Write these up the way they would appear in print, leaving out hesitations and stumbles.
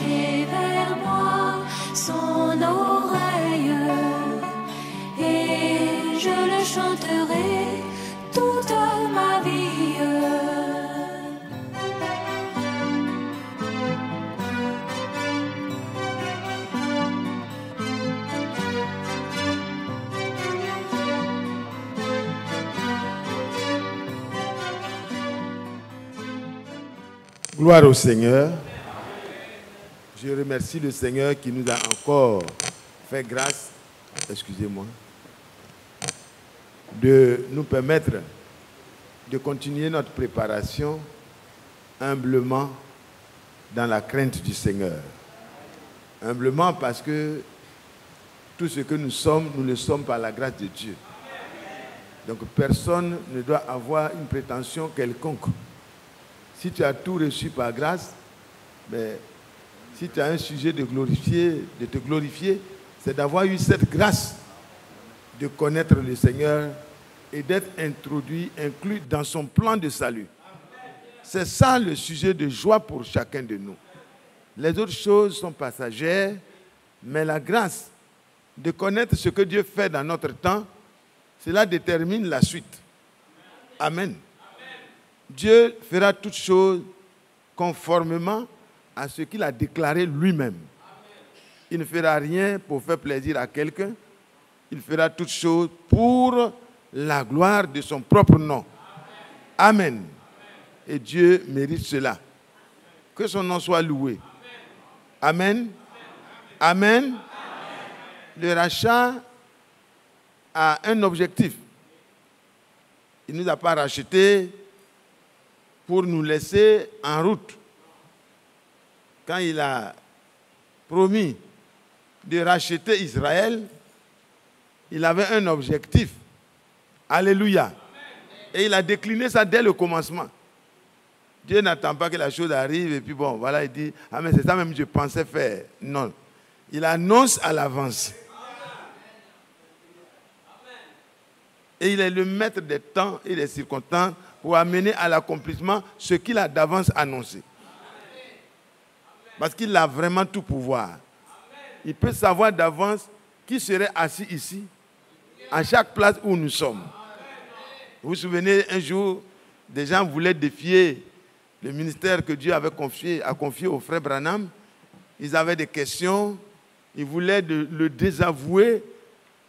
pencher vers moi son oreille, et je le chanterai toute ma vie. Gloire au Seigneur. Je remercie le Seigneur qui nous a encore fait grâce, excusez-moi, de nous permettre de continuer notre préparation humblement dans la crainte du Seigneur. Humblement parce que tout ce que nous sommes, nous le sommes par la grâce de Dieu. Donc personne ne doit avoir une prétention quelconque. Si tu as tout reçu par grâce, mais si tu as un sujet de te glorifier, c'est d'avoir eu cette grâce de connaître le Seigneur et d'être introduit, inclus dans son plan de salut. C'est ça le sujet de joie pour chacun de nous. Les autres choses sont passagères, mais la grâce de connaître ce que Dieu fait dans notre temps, cela détermine la suite. Amen. Dieu fera toutes choses conformément à ce qu'il a déclaré lui-même. Il ne fera rien pour faire plaisir à quelqu'un. Il fera toutes choses pour la gloire de son propre nom. Amen. Et Dieu mérite cela. Que son nom soit loué. Amen. Amen. Le rachat a un objectif. Il ne nous a pas rachetés pour nous laisser en route. Quand il a promis de racheter Israël, il avait un objectif. Alléluia. Et il a décliné ça dès le commencement. Dieu n'attend pas que la chose arrive et puis bon, voilà, il dit, ah mais c'est ça même que je pensais faire. Non. Il annonce à l'avance. Et il est le maître des temps et des circonstances pour amener à l'accomplissement ce qu'il a d'avance annoncé. Parce qu'il a vraiment tout pouvoir. Il peut savoir d'avance qui serait assis ici, à chaque place où nous sommes. Vous vous souvenez, un jour, des gens voulaient défier le ministère que Dieu avait confié au frère Branham. Ils avaient des questions, ils voulaient le désavouer,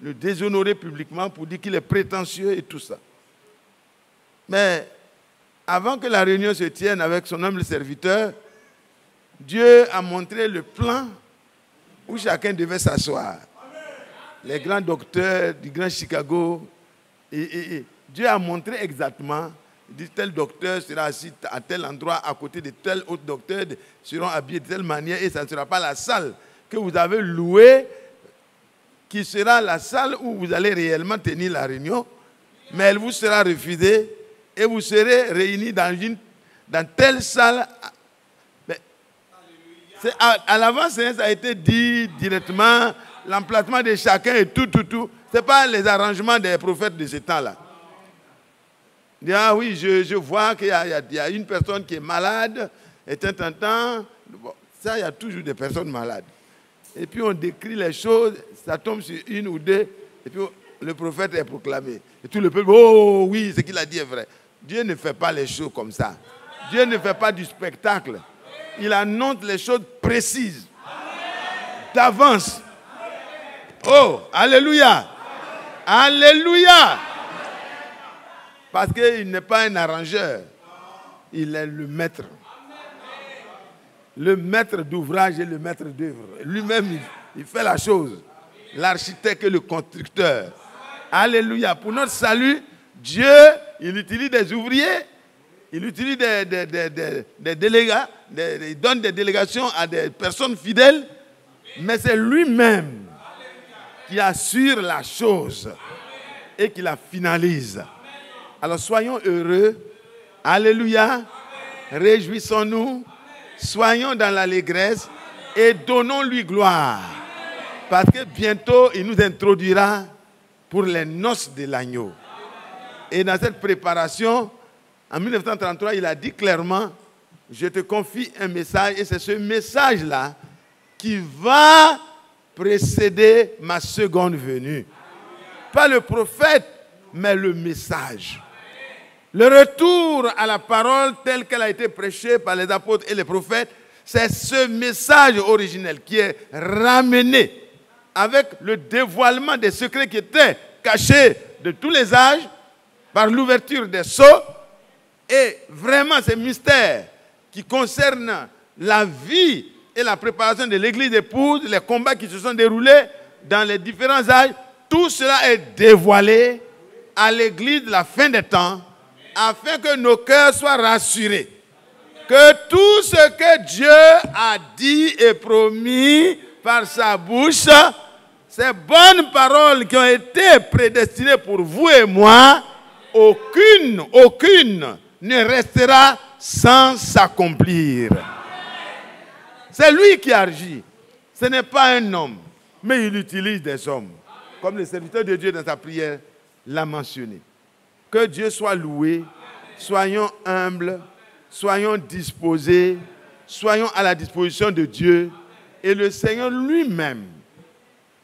le déshonorer publiquement pour dire qu'il est prétentieux et tout ça. Mais avant que la réunion se tienne avec son humble serviteur, Dieu a montré le plan où chacun devait s'asseoir. Les grands docteurs du Grand Chicago, et Dieu a montré exactement, il dit tel docteur sera assis à tel endroit à côté de tel autre docteur, seront habillés de telle manière et ça ne sera pas la salle que vous avez louée qui sera la salle où vous allez réellement tenir la réunion, mais elle vous sera refusée. Et vous serez réunis dans telle salle. À l'avance, ça a été dit directement, l'emplacement de chacun et tout. Ce n'est pas les arrangements des prophètes de ce temps-là. Il dit, ah oui, je vois qu'il y a une personne qui est malade, et tant. Bon, ça, il y a toujours des personnes malades. Et puis on décrit les choses, ça tombe sur une ou deux, et puis le prophète est proclamé. Et tout le peuple, oh oui, ce qu'il a dit est vrai. Dieu ne fait pas les choses comme ça. Dieu ne fait pas du spectacle. Il annonce les choses précises, d'avance. Oh, alléluia. Alléluia. Parce qu'il n'est pas un arrangeur. Il est le maître. Le maître d'ouvrage et le maître d'œuvre. Lui-même, il fait la chose. L'architecte et le constructeur. Alléluia. Pour notre salut, Dieu, il utilise des ouvriers, il utilise des délégats, il donne des délégations à des personnes fidèles, mais c'est lui-même qui assure la chose et qui la finalise. Alors soyons heureux, alléluia, réjouissons-nous, soyons dans l'allégresse et donnons-lui gloire. Parce que bientôt, il nous introduira pour les noces de l'agneau. Et dans cette préparation, en 1933, il a dit clairement, je te confie un message, et c'est ce message-là qui va précéder ma seconde venue. Pas le prophète, mais le message. Le retour à la parole telle qu'elle a été prêchée par les apôtres et les prophètes, c'est ce message originel qui est ramené avec le dévoilement des secrets qui étaient cachés de tous les âges par l'ouverture des sceaux. Et vraiment ces mystères qui concernent la vie et la préparation de l'église épouse, les combats qui se sont déroulés dans les différents âges, tout cela est dévoilé à l'église de la fin des temps afin que nos cœurs soient rassurés. Que tout ce que Dieu a dit et promis par sa bouche, ces bonnes paroles qui ont été prédestinées pour vous et moi, aucune ne restera sans s'accomplir. C'est lui qui agit. Ce n'est pas un homme, mais il utilise des hommes. Comme le serviteur de Dieu dans sa prière l'a mentionné. Que Dieu soit loué, soyons humbles, soyons disposés, soyons à la disposition de Dieu. Et le Seigneur lui-même,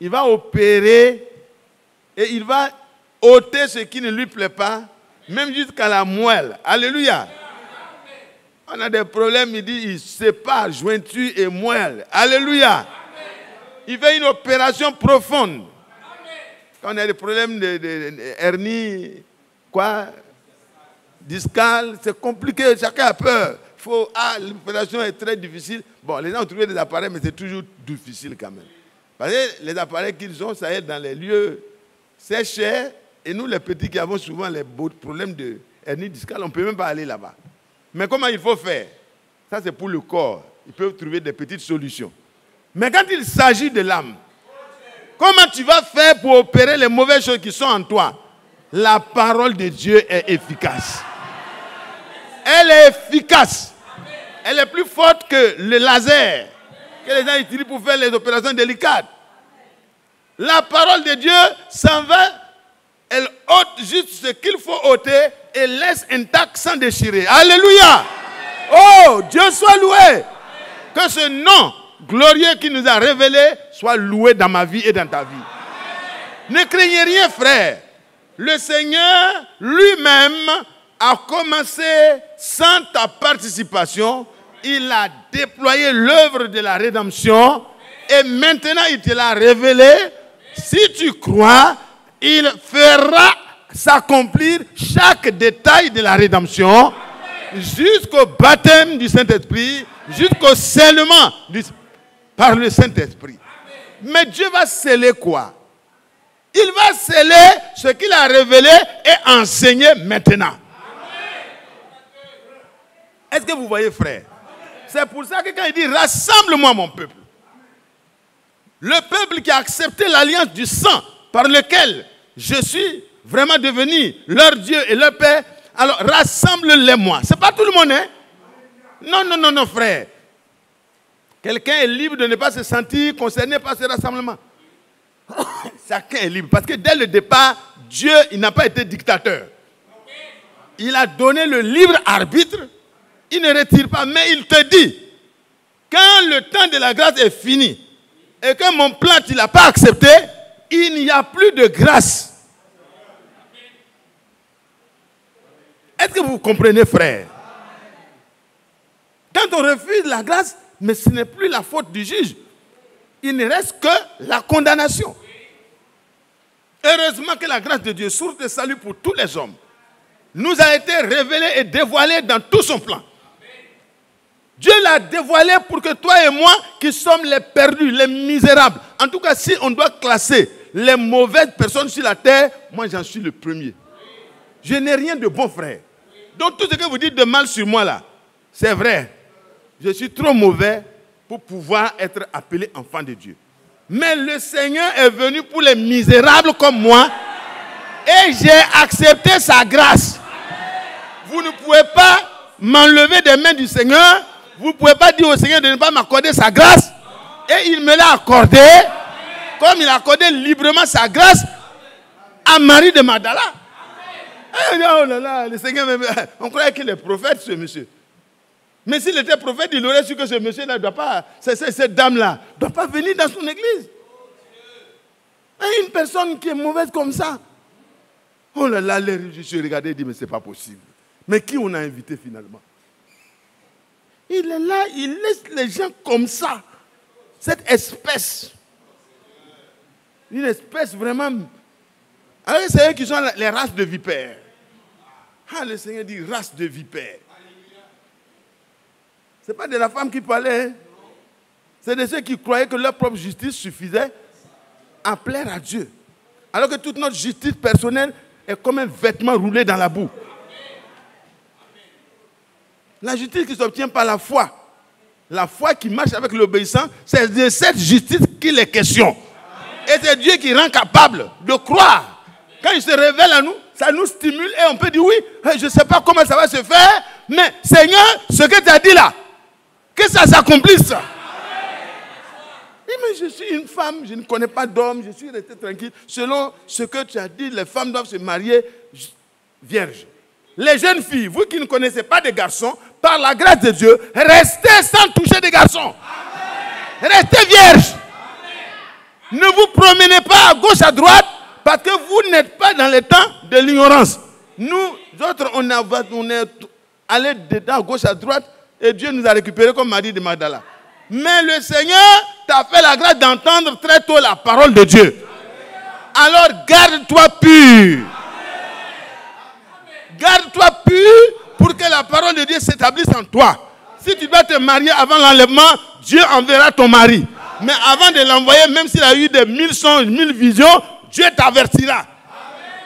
il va opérer et il va ôter ce qui ne lui plaît pas, même jusqu'à la moelle. Alléluia. On a des problèmes, il dit, il sépare jointure et moelle. Alléluia. Il fait une opération profonde. Quand on a des problèmes de hernie, discale, c'est compliqué, chacun a peur. L'opération est très difficile. Bon, les gens ont trouvé des appareils, mais c'est toujours difficile quand même. Parce que les appareils qu'ils ont, ça est dans les lieux, c'est cher. Et nous, les petits qui avons souvent les problèmes de hernie discale, on ne peut même pas aller là-bas. Mais comment il faut faire? Ça, c'est pour le corps. Ils peuvent trouver des petites solutions. Mais quand il s'agit de l'âme, comment tu vas faire pour opérer les mauvaises choses qui sont en toi? La parole de Dieu est efficace. Elle est efficace. Elle est plus forte que le laser que les gens utilisent pour faire les opérations délicates. La parole de Dieu s'en va, elle ôte juste ce qu'il faut ôter et laisse intact sans déchirer. Alléluia! Oh, Dieu soit loué! Que ce nom glorieux qui nous a révélé soit loué dans ma vie et dans ta vie. Ne craignez rien, frère. Le Seigneur lui-même a commencé sans ta participation. Il a déployé l'œuvre de la rédemption et maintenant il te l'a révélé. Si tu crois, il fera s'accomplir chaque détail de la rédemption jusqu'au baptême du Saint-Esprit, jusqu'au scellement par le Saint-Esprit. Mais Dieu va sceller quoi? Il va sceller ce qu'il a révélé et enseigner maintenant. Est-ce que vous voyez, frère? C'est pour ça que quand il dit « Rassemble-moi mon peuple », le peuple qui a accepté l'alliance du sang par lequel je suis vraiment devenu leur Dieu et leur Père, alors rassemble-les-moi. Ce n'est pas tout le monde, hein? Non, frère. Quelqu'un est libre de ne pas se sentir concerné par ce rassemblement. Chacun est libre. Parce que dès le départ, Dieu, il n'a pas été dictateur. Il a donné le libre arbitre. Il ne retire pas, mais il te dit, quand le temps de la grâce est fini, et que mon plan, tu ne l'as pas accepté, il n'y a plus de grâce. Est-ce que vous comprenez, frère? Quand on refuse la grâce, mais ce n'est plus la faute du juge. Il ne reste que la condamnation. Heureusement que la grâce de Dieu, source de salut pour tous les hommes, nous a été révélée et dévoilée dans tout son plan. Dieu l'a dévoilé pour que toi et moi, qui sommes les perdus, les misérables, en tout cas, si on doit classer les mauvaises personnes sur la terre, moi j'en suis le premier. Je n'ai rien de bon, frère. Donc tout ce que vous dites de mal sur moi là, c'est vrai. Je suis trop mauvais pour pouvoir être appelé enfant de Dieu. Mais le Seigneur est venu pour les misérables comme moi et j'ai accepté sa grâce. Vous ne pouvez pas m'enlever des mains du Seigneur. Vous ne pouvez pas dire au Seigneur de ne pas m'accorder sa grâce. Et il me l'a accordé, comme il a accordé librement sa grâce à Marie de Magdala. Oh là là, le Seigneur, on croyait qu'il est prophète, ce monsieur. Mais s'il était prophète, il aurait su que ce monsieur-là ne doit pas, cette dame-là, ne doit pas venir dans son église. Et une personne qui est mauvaise comme ça. Oh là là, je suis regardé et dit, mais ce n'est pas possible. Mais qui on a invité finalement? Il est là, il laisse les gens comme ça. Cette espèce. Une espèce vraiment. Alors, c'est eux qui sont les races de vipères. Ah, le Seigneur dit race de vipères. Ce n'est pas de la femme qui parlait. Hein? C'est de ceux qui croyaient que leur propre justice suffisait à plaire à Dieu. Alors que toute notre justice personnelle est comme un vêtement roulé dans la boue. La justice qui s'obtient par la foi. La foi qui marche avec l'obéissance, c'est de cette justice qu'il est question. Et c'est Dieu qui rend capable de croire. Quand il se révèle à nous, ça nous stimule et on peut dire oui, je ne sais pas comment ça va se faire, mais Seigneur, ce que tu as dit là, que ça s'accomplisse. Oui, mais je suis une femme, je ne connais pas d'homme, je suis resté tranquille. Selon ce que tu as dit, les femmes doivent se marier vierges. Les jeunes filles, vous qui ne connaissez pas de garçons, par la grâce de Dieu, restez sans toucher des garçons. Amen. Restez vierges. Amen. Ne vous promenez pas à gauche, à droite, parce que vous n'êtes pas dans le temps de l'ignorance. Nous autres, on est allés dedans, à gauche, à droite, et Dieu nous a récupérés comme Marie de Magdala. Mais le Seigneur t'a fait la grâce d'entendre très tôt la parole de Dieu. Amen. Alors garde-toi pur. Garde-toi pur pour que la parole de Dieu s'établisse en toi. Si tu dois te marier avant l'enlèvement, Dieu enverra ton mari. Mais avant de l'envoyer, même s'il a eu des 1000 songes, 1000 visions, Dieu t'avertira.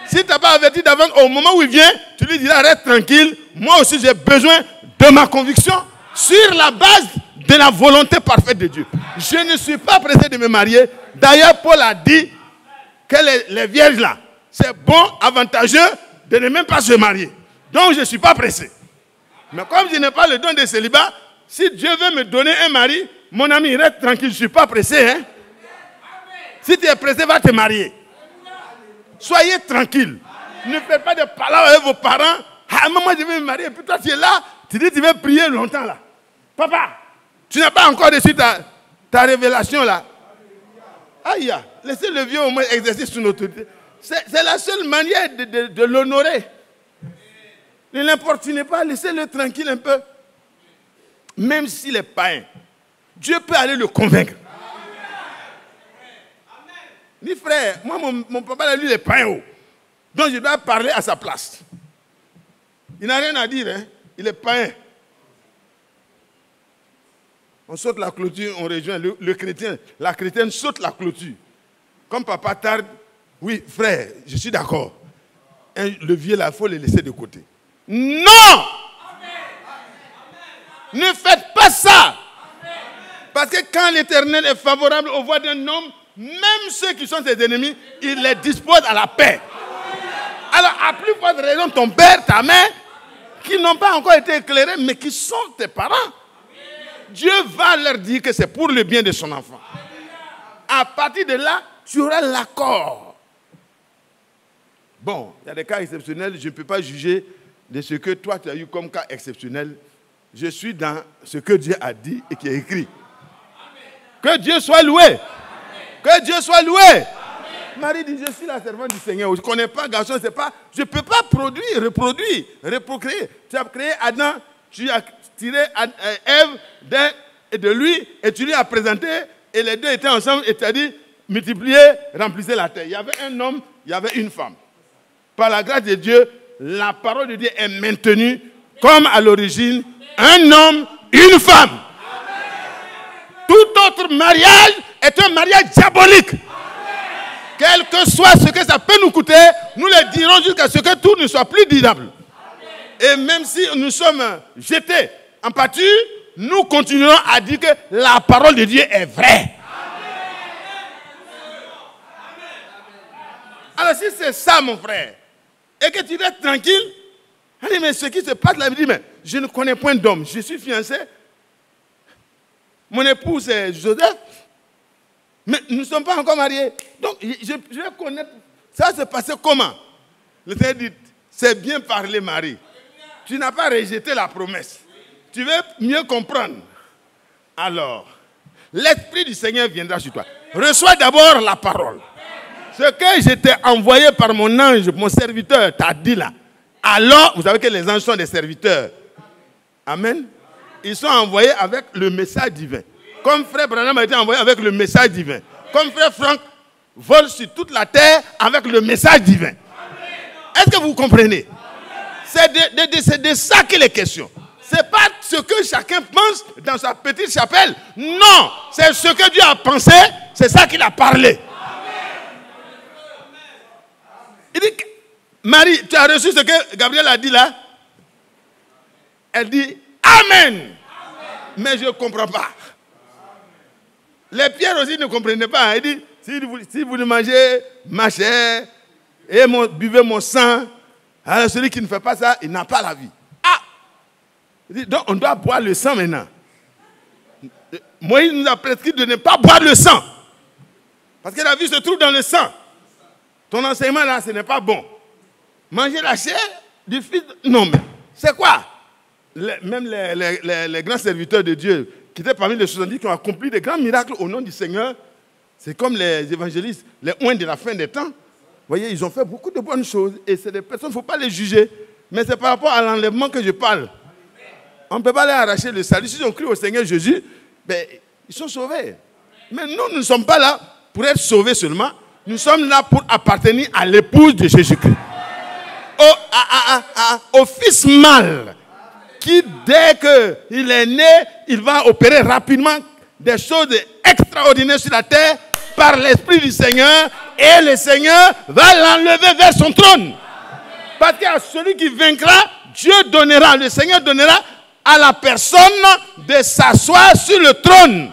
Si tu n'as pas averti d'avance, au moment où il vient, tu lui diras, reste tranquille, moi aussi j'ai besoin de ma conviction sur la base de la volonté parfaite de Dieu. Je ne suis pas pressé de me marier. D'ailleurs, Paul a dit que les vierges là, c'est bon, avantageux de ne même pas se marier. Donc je ne suis pas pressé. Mais comme je n'ai pas le don de célibat, si Dieu veut me donner un mari, mon ami, reste tranquille, je ne suis pas pressé. Hein? Si tu es pressé, va te marier. Soyez tranquille. Ne faites pas de palabre avec vos parents. Ah, maman, je vais me marier. Et puis toi, tu es là, tu dis, tu veux prier longtemps là. Papa, tu n'as pas encore reçu ta révélation là. Aïe, laissez le vieux au moins exercer son autorité. C'est la seule manière de l'honorer. Ne l'importunez pas, laissez-le tranquille un peu. Même s'il est païen, Dieu peut aller le convaincre. Dis frère, moi mon papa lui il est païen. Donc je dois parler à sa place. Il n'a rien à dire, hein? Il est païen. On saute la clôture, on rejoint le chrétien. La chrétienne saute la clôture. Comme papa tarde, oui frère, je suis d'accord. Le vieux là, il faut le laisser de côté. Non! Ne faites pas ça! Parce que quand l'Éternel est favorable aux voies d'un homme, même ceux qui sont ses ennemis, il les dispose à la paix. Alors, à plus forte raison, ton père, ta mère, qui n'ont pas encore été éclairés, mais qui sont tes parents, Dieu va leur dire que c'est pour le bien de son enfant. À partir de là, tu auras l'accord. Bon, il y a des cas exceptionnels, je ne peux pas juger de ce que toi tu as eu comme cas exceptionnel. Je suis dans ce que Dieu a dit et qui est écrit. Que Dieu soit loué. Amen. Que Dieu soit loué. Amen. Marie dit, je suis la servante du Seigneur. Je ne connais pas garçon, c'est pas. Je ne peux pas produire, reproduire, reprocréer. Tu as créé Adam, tu as tiré Ève de lui et tu lui as présenté et les deux étaient ensemble et tu as dit, multipliez, remplissez la terre. Il y avait un homme, il y avait une femme. Par la grâce de Dieu, la parole de Dieu est maintenue comme à l'origine, un homme, une femme. Tout autre mariage est un mariage diabolique. Quel que soit ce que ça peut nous coûter, nous le dirons jusqu'à ce que tout ne soit plus disable. Et même si nous sommes jetés en pâture, nous continuerons à dire que la parole de Dieu est vraie. Alors si c'est ça mon frère, et que tu restes tranquille, allez, mais ce qui se passe là, il dit, mais je ne connais point d'homme, je suis fiancé, mon époux c'est Joseph, mais nous ne sommes pas encore mariés. Donc je vais connaître, ça s'est passé comment? Le Seigneur dit, c'est bien parlé Marie, tu n'as pas rejeté la promesse. Tu veux mieux comprendre? Alors, l'Esprit du Seigneur viendra sur toi. Reçois d'abord la parole. Ce que je t'ai envoyé par mon ange, mon serviteur, t'a dit là. Alors, vous savez que les anges sont des serviteurs. Amen. Ils sont envoyés avec le message divin. Comme frère Branham a été envoyé avec le message divin. Comme frère Franck vole sur toute la terre avec le message divin. Est-ce que vous comprenez? C'est de ça qu'il est question. Ce n'est pas ce que chacun pense dans sa petite chapelle. Non, c'est ce que Dieu a pensé, c'est ça qu'il a parlé. Il dit, Marie, tu as reçu ce que Gabriel a dit là? Elle dit, Amen. Mais je ne comprends pas. Les pierres aussi ne comprenaient pas. Il dit, si vous ne mangez ma chair et buvez mon sang, alors celui qui ne fait pas ça, il n'a pas la vie. Ah! Il dit, donc on doit boire le sang maintenant. Moïse nous a prescrit de ne pas boire le sang. Parce que la vie se trouve dans le sang. Ton enseignement là, ce n'est pas bon. Manger la chair du fils... Non, mais c'est quoi? Même les grands serviteurs de Dieu qui étaient parmi les 70 qui ont accompli des grands miracles au nom du Seigneur, c'est comme les évangélistes, les oints de la fin des temps. Vous voyez, ils ont fait beaucoup de bonnes choses et c'est des personnes, il ne faut pas les juger. Mais c'est par rapport à l'enlèvement que je parle. On ne peut pas leur arracher le salut. S'ils ont cru au Seigneur Jésus, ben, ils sont sauvés. Mais nous ne sommes pas là pour être sauvés seulement. Nous sommes là pour appartenir à l'épouse de Jésus-Christ. Au fils mâle qui, dès qu'il est né, il va opérer rapidement des choses extraordinaires sur la terre par l'Esprit du Seigneur et le Seigneur va l'enlever vers son trône. Parce qu'à celui qui vaincra, Dieu donnera, le Seigneur donnera à la personne de s'asseoir sur le trône.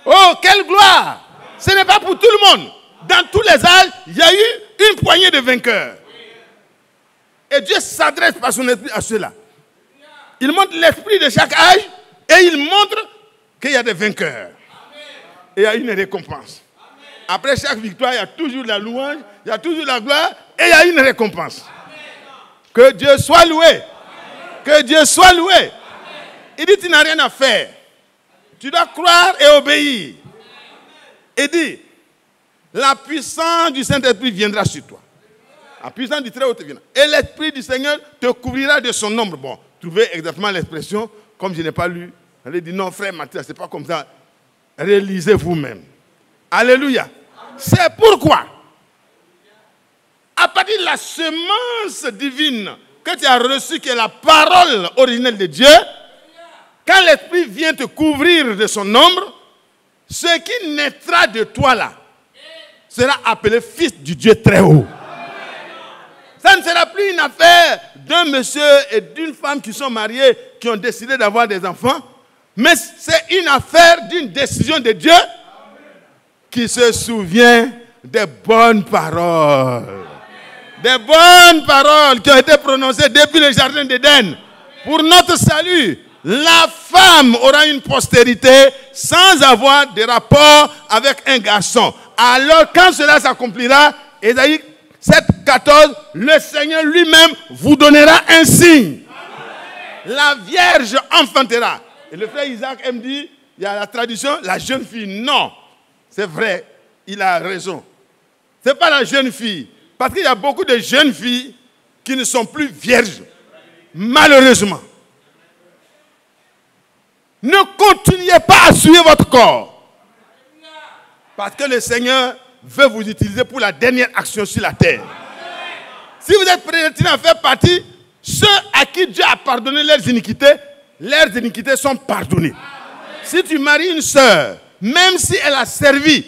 Oh, quelle gloire! Ce n'est pas pour tout le monde. Dans tous les âges, il y a eu une poignée de vainqueurs. Et Dieu s'adresse par son esprit à ceux-là. Il montre l'esprit de chaque âge et il montre qu'il y a des vainqueurs. Et il y a une récompense. Après chaque victoire, il y a toujours la louange, il y a toujours la gloire et il y a une récompense. Que Dieu soit loué. Que Dieu soit loué. Il dit, tu n'as rien à faire. Tu dois croire et obéir. Il dit, la puissance du Saint-Esprit viendra sur toi. La puissance du Très-Haut te viendra. Et l'Esprit du Seigneur te couvrira de son ombre. Bon, trouvez exactement l'expression, comme je n'ai pas lu. Elle dit, non, frère Mathias, ce n'est pas comme ça. Réalisez vous-même. Alléluia. C'est pourquoi, à partir de la semence divine que tu as reçue, qui est la parole originelle de Dieu, quand l'Esprit vient te couvrir de son ombre, ce qui naîtra de toi là sera appelé fils du Dieu très haut. Ça ne sera plus une affaire d'un monsieur et d'une femme qui sont mariés, qui ont décidé d'avoir des enfants, mais c'est une affaire d'une décision de Dieu qui se souvient des bonnes paroles. Des bonnes paroles qui ont été prononcées depuis le jardin d'Éden pour notre salut. La femme aura une postérité sans avoir de rapport avec un garçon. Alors quand cela s'accomplira, Ésaïe 7,14, le Seigneur lui-même vous donnera un signe. La Vierge enfantera. Et le frère Isaac me dit, il y a la tradition, la jeune fille. Non, c'est vrai, il a raison. Ce n'est pas la jeune fille. Parce qu'il y a beaucoup de jeunes filles qui ne sont plus vierges. Malheureusement. Ne continuez pas à souiller votre corps. Parce que le Seigneur veut vous utiliser pour la dernière action sur la terre. Si vous êtes prédestinés à faire partie, ceux à qui Dieu a pardonné leurs iniquités sont pardonnées. Si tu maries une sœur, même si elle a servi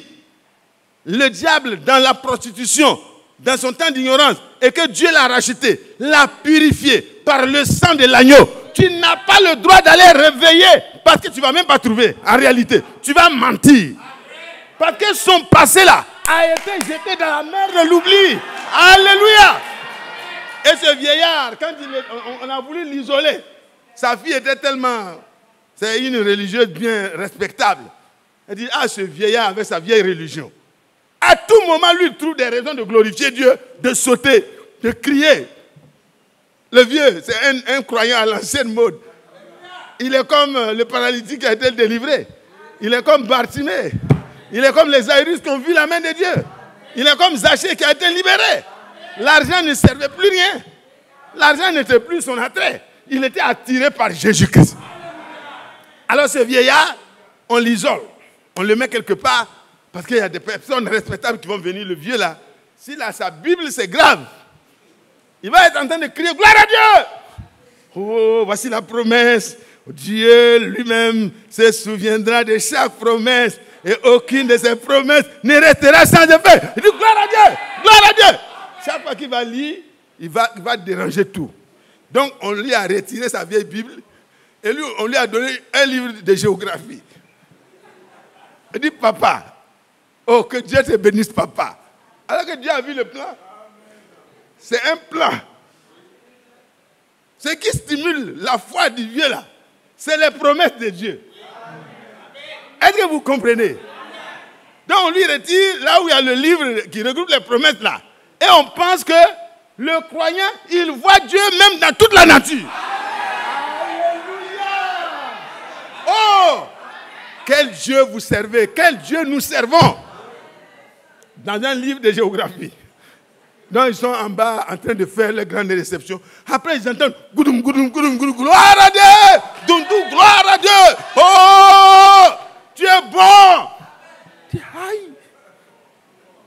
le diable dans la prostitution, dans son temps d'ignorance, et que Dieu l'a rachetée, l'a purifiée par le sang de l'agneau, tu n'as pas le droit d'aller réveiller parce que tu ne vas même pas trouver. En réalité, tu vas mentir. Parce que son passé là a été jeté dans la mer de l'oubli. Alléluia. Et ce vieillard, quand on a voulu l'isoler, sa fille était tellement... C'est une religieuse bien respectable. Elle dit, ah, ce vieillard avec sa vieille religion. À tout moment, lui, il trouve des raisons de glorifier Dieu, de sauter, de crier. Le vieux, c'est un croyant à l'ancienne mode. Il est comme le paralytique qui a été délivré. Il est comme Bartimée. Il est comme les Aïrus qui ont vu la main de Dieu. Il est comme Zachée qui a été libéré. L'argent ne servait plus rien. L'argent n'était plus son attrait. Il était attiré par Jésus-Christ. Alors ce vieillard, on l'isole. On le met quelque part parce qu'il y a des personnes respectables qui vont venir. Le vieux là, s'il a sa Bible, c'est grave. Il va être en train de crier « Gloire à Dieu !» Oh, voici la promesse. Dieu lui-même se souviendra de chaque promesse et aucune de ses promesses ne restera sans effet. Il dit « Gloire à Dieu ! Gloire à Dieu !» Chaque fois qu'il va lire, il va déranger tout. Donc, on lui a retiré sa vieille Bible et lui, on lui a donné un livre de géographie. Il dit, papa, oh, que Dieu te bénisse, papa. Alors que Dieu a vu le plan. C'est un plan. Ce qui stimule la foi du vieux là, c'est les promesses de Dieu. Est-ce que vous comprenez? Donc, on lui retire là où il y a le livre qui regroupe les promesses là. Et on pense que le croyant, il voit Dieu même dans toute la nature. Alléluia! Oh! Quel Dieu vous servez? Quel Dieu nous servons? Dans un livre de géographie. Donc ils sont en bas en train de faire les grandes réceptions. Après ils entendent goudoum, goudoum, goudoum, goudoum, gloire à Dieu! Doundou, gloire à Dieu! Oh! Tu es bon! Aïe!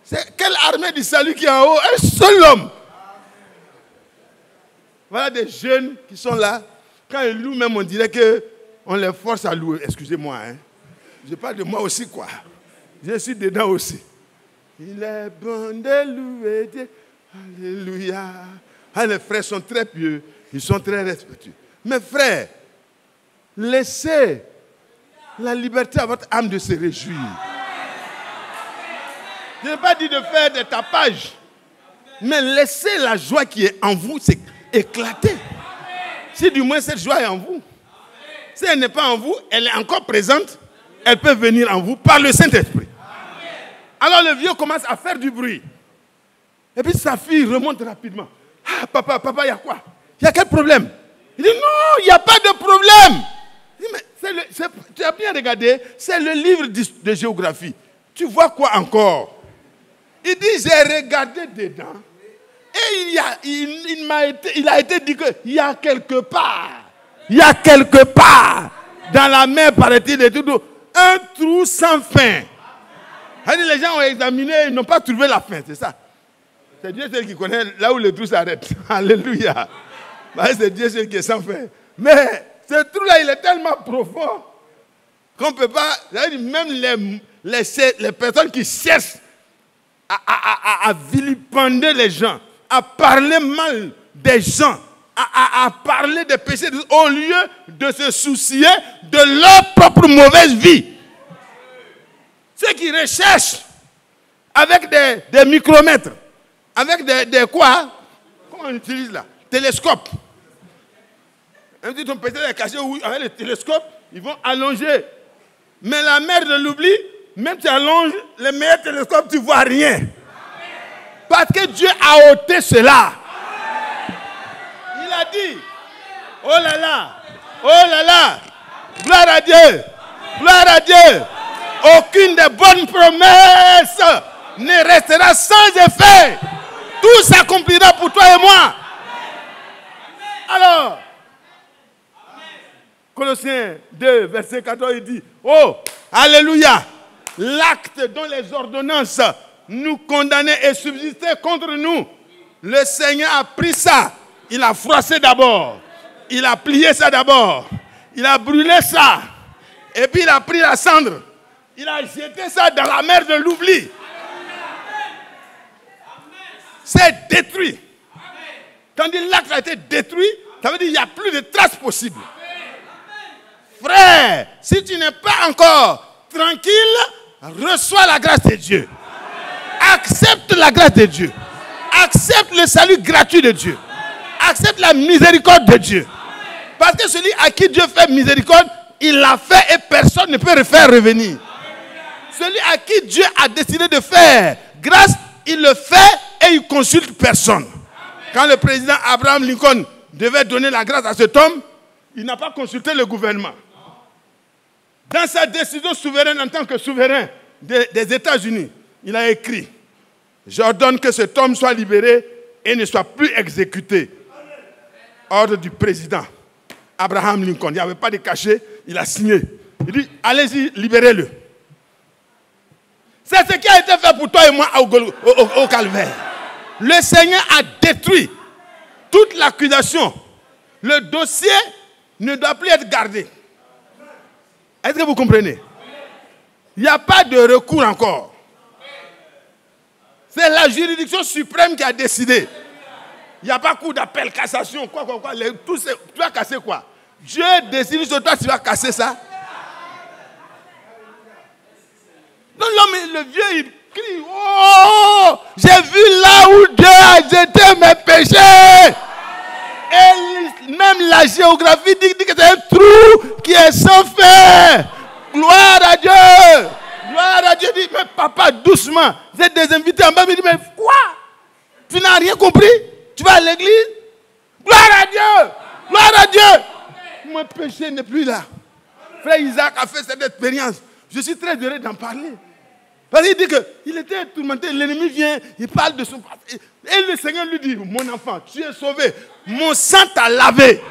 C'est quelle armée du salut qui est en haut? Un seul homme. Voilà des jeunes qui sont là. Quand ils louent même, on dirait qu'on les force à louer. Excusez-moi, hein. Je parle de moi aussi, quoi. Je suis dedans aussi. Il est bon de louer Dieu. Alléluia. Ah, les frères sont très pieux. Ils sont très respectueux. Mes frères, laissez la liberté à votre âme de se réjouir. Je n'ai pas dit de faire des tapages. Mais laissez la joie qui est en vous éclater. Si du moins cette joie est en vous. Si elle n'est pas en vous, elle est encore présente. Elle peut venir en vous par le Saint-Esprit. Alors le vieux commence à faire du bruit. Et puis sa fille remonte rapidement. Ah, papa, il y a quoi? Il y a quel problème? Il dit non, il n'y a pas de problème. Il dit, mais tu as bien regardé, c'est le livre de géographie. Tu vois quoi encore? Il dit, j'ai regardé dedans. Et il a été dit qu'il y a quelque part, dans la mer, paraît-il, et tout, un trou sans fin. Les gens ont examiné, ils n'ont pas trouvé la fin, c'est ça. C'est Dieu seul qui connaît là où le trou s'arrête. Alléluia. C'est Dieu seul qui est sans fin. Mais ce trou-là, il est tellement profond qu'on ne peut pas, même les personnes qui cherchent à vilipender les gens, à parler mal des gens, à parler des péchés, au lieu de se soucier de leur propre mauvaise vie. Ceux qui recherchent avec des micromètres, avec des quoi? Comment on utilise là? Télescope. Un dit ton péché est caché, oui, avec le télescope, ils vont allonger. Mais la mer de l'oubli, même tu allonges les meilleurs télescopes, tu ne vois rien. Parce que Dieu a ôté cela. Il a dit, oh là là, gloire à Dieu, gloire à Dieu. Aucune des bonnes promesses ne restera sans effet. Tout s'accomplira pour toi et moi. Alors, Colossiens 2, verset 14, il dit, oh, alléluia, l'acte dont les ordonnances nous condamnaient et subsistaient contre nous, le Seigneur a pris ça, il a froissé d'abord, il a plié ça d'abord, il a brûlé ça, et puis il a pris la cendre, il a jeté ça dans la mer de l'oubli. C'est détruit. Quand l'acte a été détruit, ça veut dire qu'il n'y a plus de traces possibles. Frère, si tu n'es pas encore tranquille, reçois la grâce de Dieu. Accepte la grâce de Dieu. Accepte le salut gratuit de Dieu. Accepte la miséricorde de Dieu. Parce que celui à qui Dieu fait miséricorde, il l'a fait et personne ne peut le faire revenir. Celui à qui Dieu a décidé de faire grâce, il le fait et il ne consulte personne. Quand le président Abraham Lincoln devait donner la grâce à cet homme, il n'a pas consulté le gouvernement. Dans sa décision souveraine en tant que souverain des États-Unis, il a écrit « J'ordonne que cet homme soit libéré et ne soit plus exécuté. » Ordre du président Abraham Lincoln. Il n'y avait pas de cachet, il a signé. Il dit « Allez-y, libérez-le. » C'est ce qui a été fait pour toi et moi au calvaire. Le Seigneur a détruit toute l'accusation. Le dossier ne doit plus être gardé. Est-ce que vous comprenez? Il n'y a pas de recours encore. C'est la juridiction suprême qui a décidé. Il n'y a pas cours d'appel, cassation, quoi. Tu vas casser quoi? Dieu décide sur toi, tu vas casser ça. Donc l'homme, le vieux, il crie, oh, j'ai vu là où Dieu a jeté mes péchés. Et même la géographie dit que c'est un trou qui est sans fin. Gloire à Dieu. Gloire à Dieu. Dit, mais papa, doucement. Vous êtes des invités en bas. Il dit, mais quoi? Tu n'as rien compris? Tu vas à l'église? Gloire à Dieu. Gloire à Dieu. Mon péché n'est plus là. Frère Isaac a fait cette expérience. Je suis très heureux d'en parler. Parce qu'il dit qu'il était tourmenté, l'ennemi vient, il parle de son passé. Et le Seigneur lui dit, mon enfant, tu es sauvé. Mon sang t'a lavé.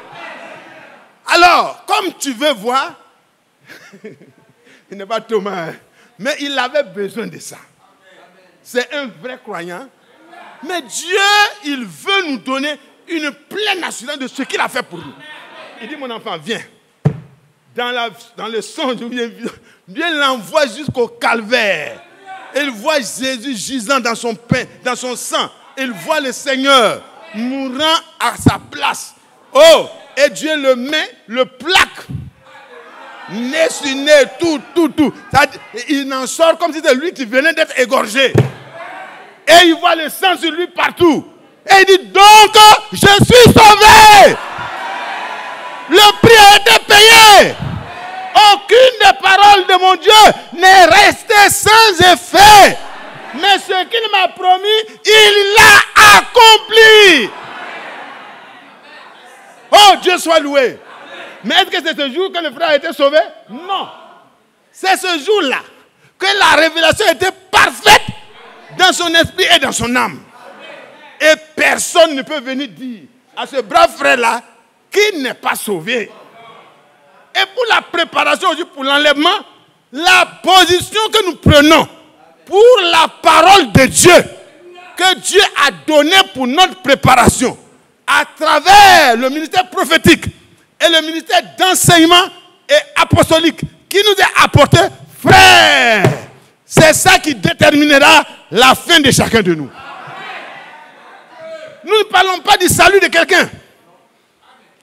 Alors, comme tu veux voir, il n'est pas Thomas, hein, mais il avait besoin de ça. C'est un vrai croyant. Mais Dieu, il veut nous donner une pleine assurance de ce qu'il a fait pour nous. Il dit, mon enfant, viens. Dans le sang, Dieu l'envoie jusqu'au calvaire. Il voit Jésus gisant dans son pain, dans son sang. Il voit le Seigneur mourant à sa place. Oh, et Dieu le met, le plaque. Nez sur nez, tout. Il en sort comme si c'était lui qui venait d'être égorgé. Et il voit le sang sur lui partout. Et il dit, donc, je suis sauvé. Le prix a été payé. Aucune des paroles de mon Dieu n'est restée sans effet. Mais ce qu'il m'a promis, il l'a accompli. Oh, Dieu soit loué. Mais est-ce que c'est ce jour que le frère a été sauvé? Non. C'est ce jour-là que la révélation était parfaite dans son esprit et dans son âme. Et personne ne peut venir dire à ce brave frère-là qu'il n'est pas sauvé. Et pour la préparation, pour l'enlèvement, la position que nous prenons pour la parole de Dieu, que Dieu a donnée pour notre préparation, à travers le ministère prophétique et le ministère d'enseignement et apostolique qui nous est apporté, frère, c'est ça qui déterminera la fin de chacun de nous. Nous ne parlons pas du salut de quelqu'un.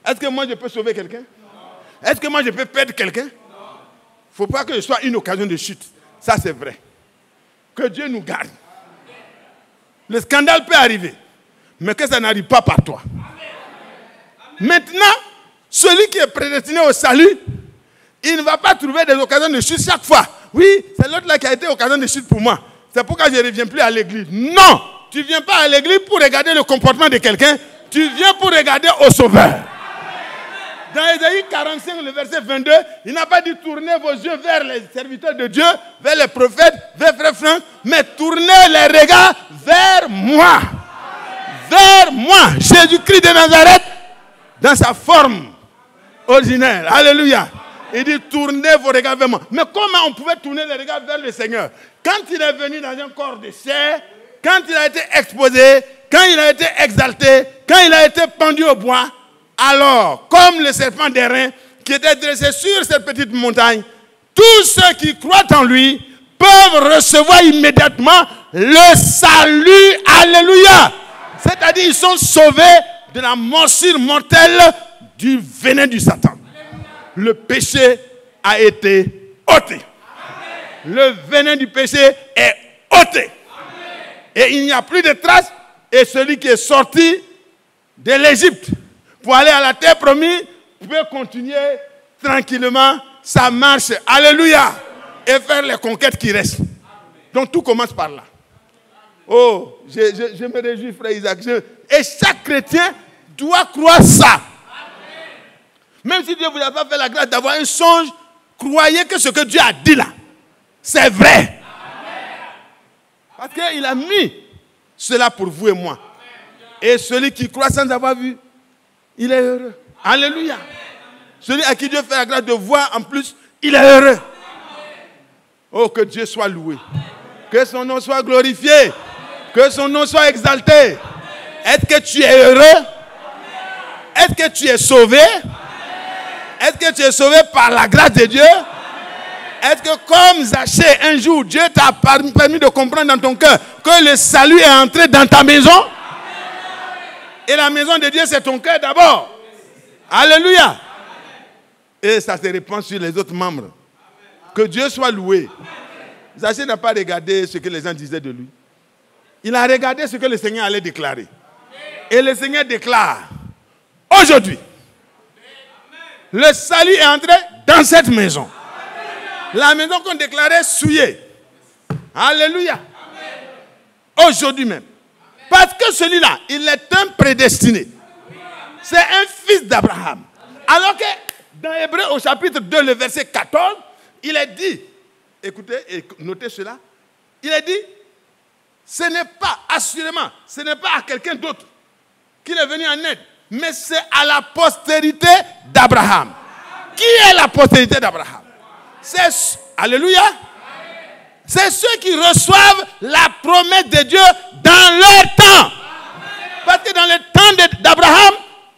Est-ce que moi je peux sauver quelqu'un? Est-ce que moi je peux perdre quelqu'un? Il ne faut pas que ce soit une occasion de chute. Ça c'est vrai. Que Dieu nous garde. Le scandale peut arriver, mais que ça n'arrive pas par toi. Maintenant, celui qui est prédestiné au salut, il ne va pas trouver des occasions de chute chaque fois. Oui, c'est l'autre là qui a été occasion de chute pour moi. C'est pourquoi je ne reviens plus à l'église. Non, tu ne viens pas à l'église pour regarder le comportement de quelqu'un. Tu viens pour regarder au Sauveur. Dans Ésaïe 45, le verset 22, il n'a pas dit tournez vos yeux vers les serviteurs de Dieu, vers les prophètes, vers Frère Franck, mais tournez les regards vers moi. Vers moi, Jésus-Christ de Nazareth, dans sa forme ordinaire. Alléluia. Il dit tournez vos regards vers moi. Mais comment on pouvait tourner les regards vers le Seigneur? Quand il est venu dans un corps de chair, quand il a été exposé, quand il a été exalté, quand il a été pendu au bois, alors, comme le serpent d'airain qui était dressé sur cette petite montagne, tous ceux qui croient en lui peuvent recevoir immédiatement le salut. Alléluia. C'est-à-dire ils sont sauvés de la morsure mortelle du venin du Satan. Le péché a été ôté. Le venin du péché est ôté. Et il n'y a plus de traces. Et celui qui est sorti de l'Égypte pour aller à la terre promise peut continuer tranquillement sa marche. Alléluia. Et faire les conquêtes qui restent. Donc tout commence par là. Oh, je me réjouis, frère Isaac. Et chaque chrétien doit croire ça. Même si Dieu ne vous a pas fait la grâce d'avoir un songe, croyez que ce que Dieu a dit là, c'est vrai. Parce qu'il a mis cela pour vous et moi. Et celui qui croit sans avoir vu, il est heureux. Alléluia. Celui à qui Dieu fait la grâce de voir en plus, il est heureux. Oh, que Dieu soit loué. Que son nom soit glorifié. Que son nom soit exalté. Est-ce que tu es heureux? Est-ce que tu es sauvé? Est-ce que tu es sauvé par la grâce de Dieu? Est-ce que comme Zachée, un jour, Dieu t'a permis de comprendre dans ton cœur que le salut est entré dans ta maison? Et la maison de Dieu, c'est ton cœur d'abord. Alléluia. Et ça se répand sur les autres membres. Que Dieu soit loué. Zachée n'a pas regardé ce que les gens disaient de lui. Il a regardé ce que le Seigneur allait déclarer. Et le Seigneur déclare, aujourd'hui, le salut est entré dans cette maison. La maison qu'on déclarait souillée. Alléluia. Aujourd'hui même. Parce que celui-là, il est un prédestiné. C'est un fils d'Abraham. Alors que dans Hébreux au chapitre 2, le verset 14, il est dit, écoutez et notez cela, il est dit, ce n'est pas, assurément, ce n'est pas à quelqu'un d'autre qu'il est venu en aide, mais c'est à la postérité d'Abraham. Qui est la postérité d'Abraham? C'est, alléluia, c'est ceux qui reçoivent la promesse de Dieu dans leur temps. Parce que dans le temps d'Abraham,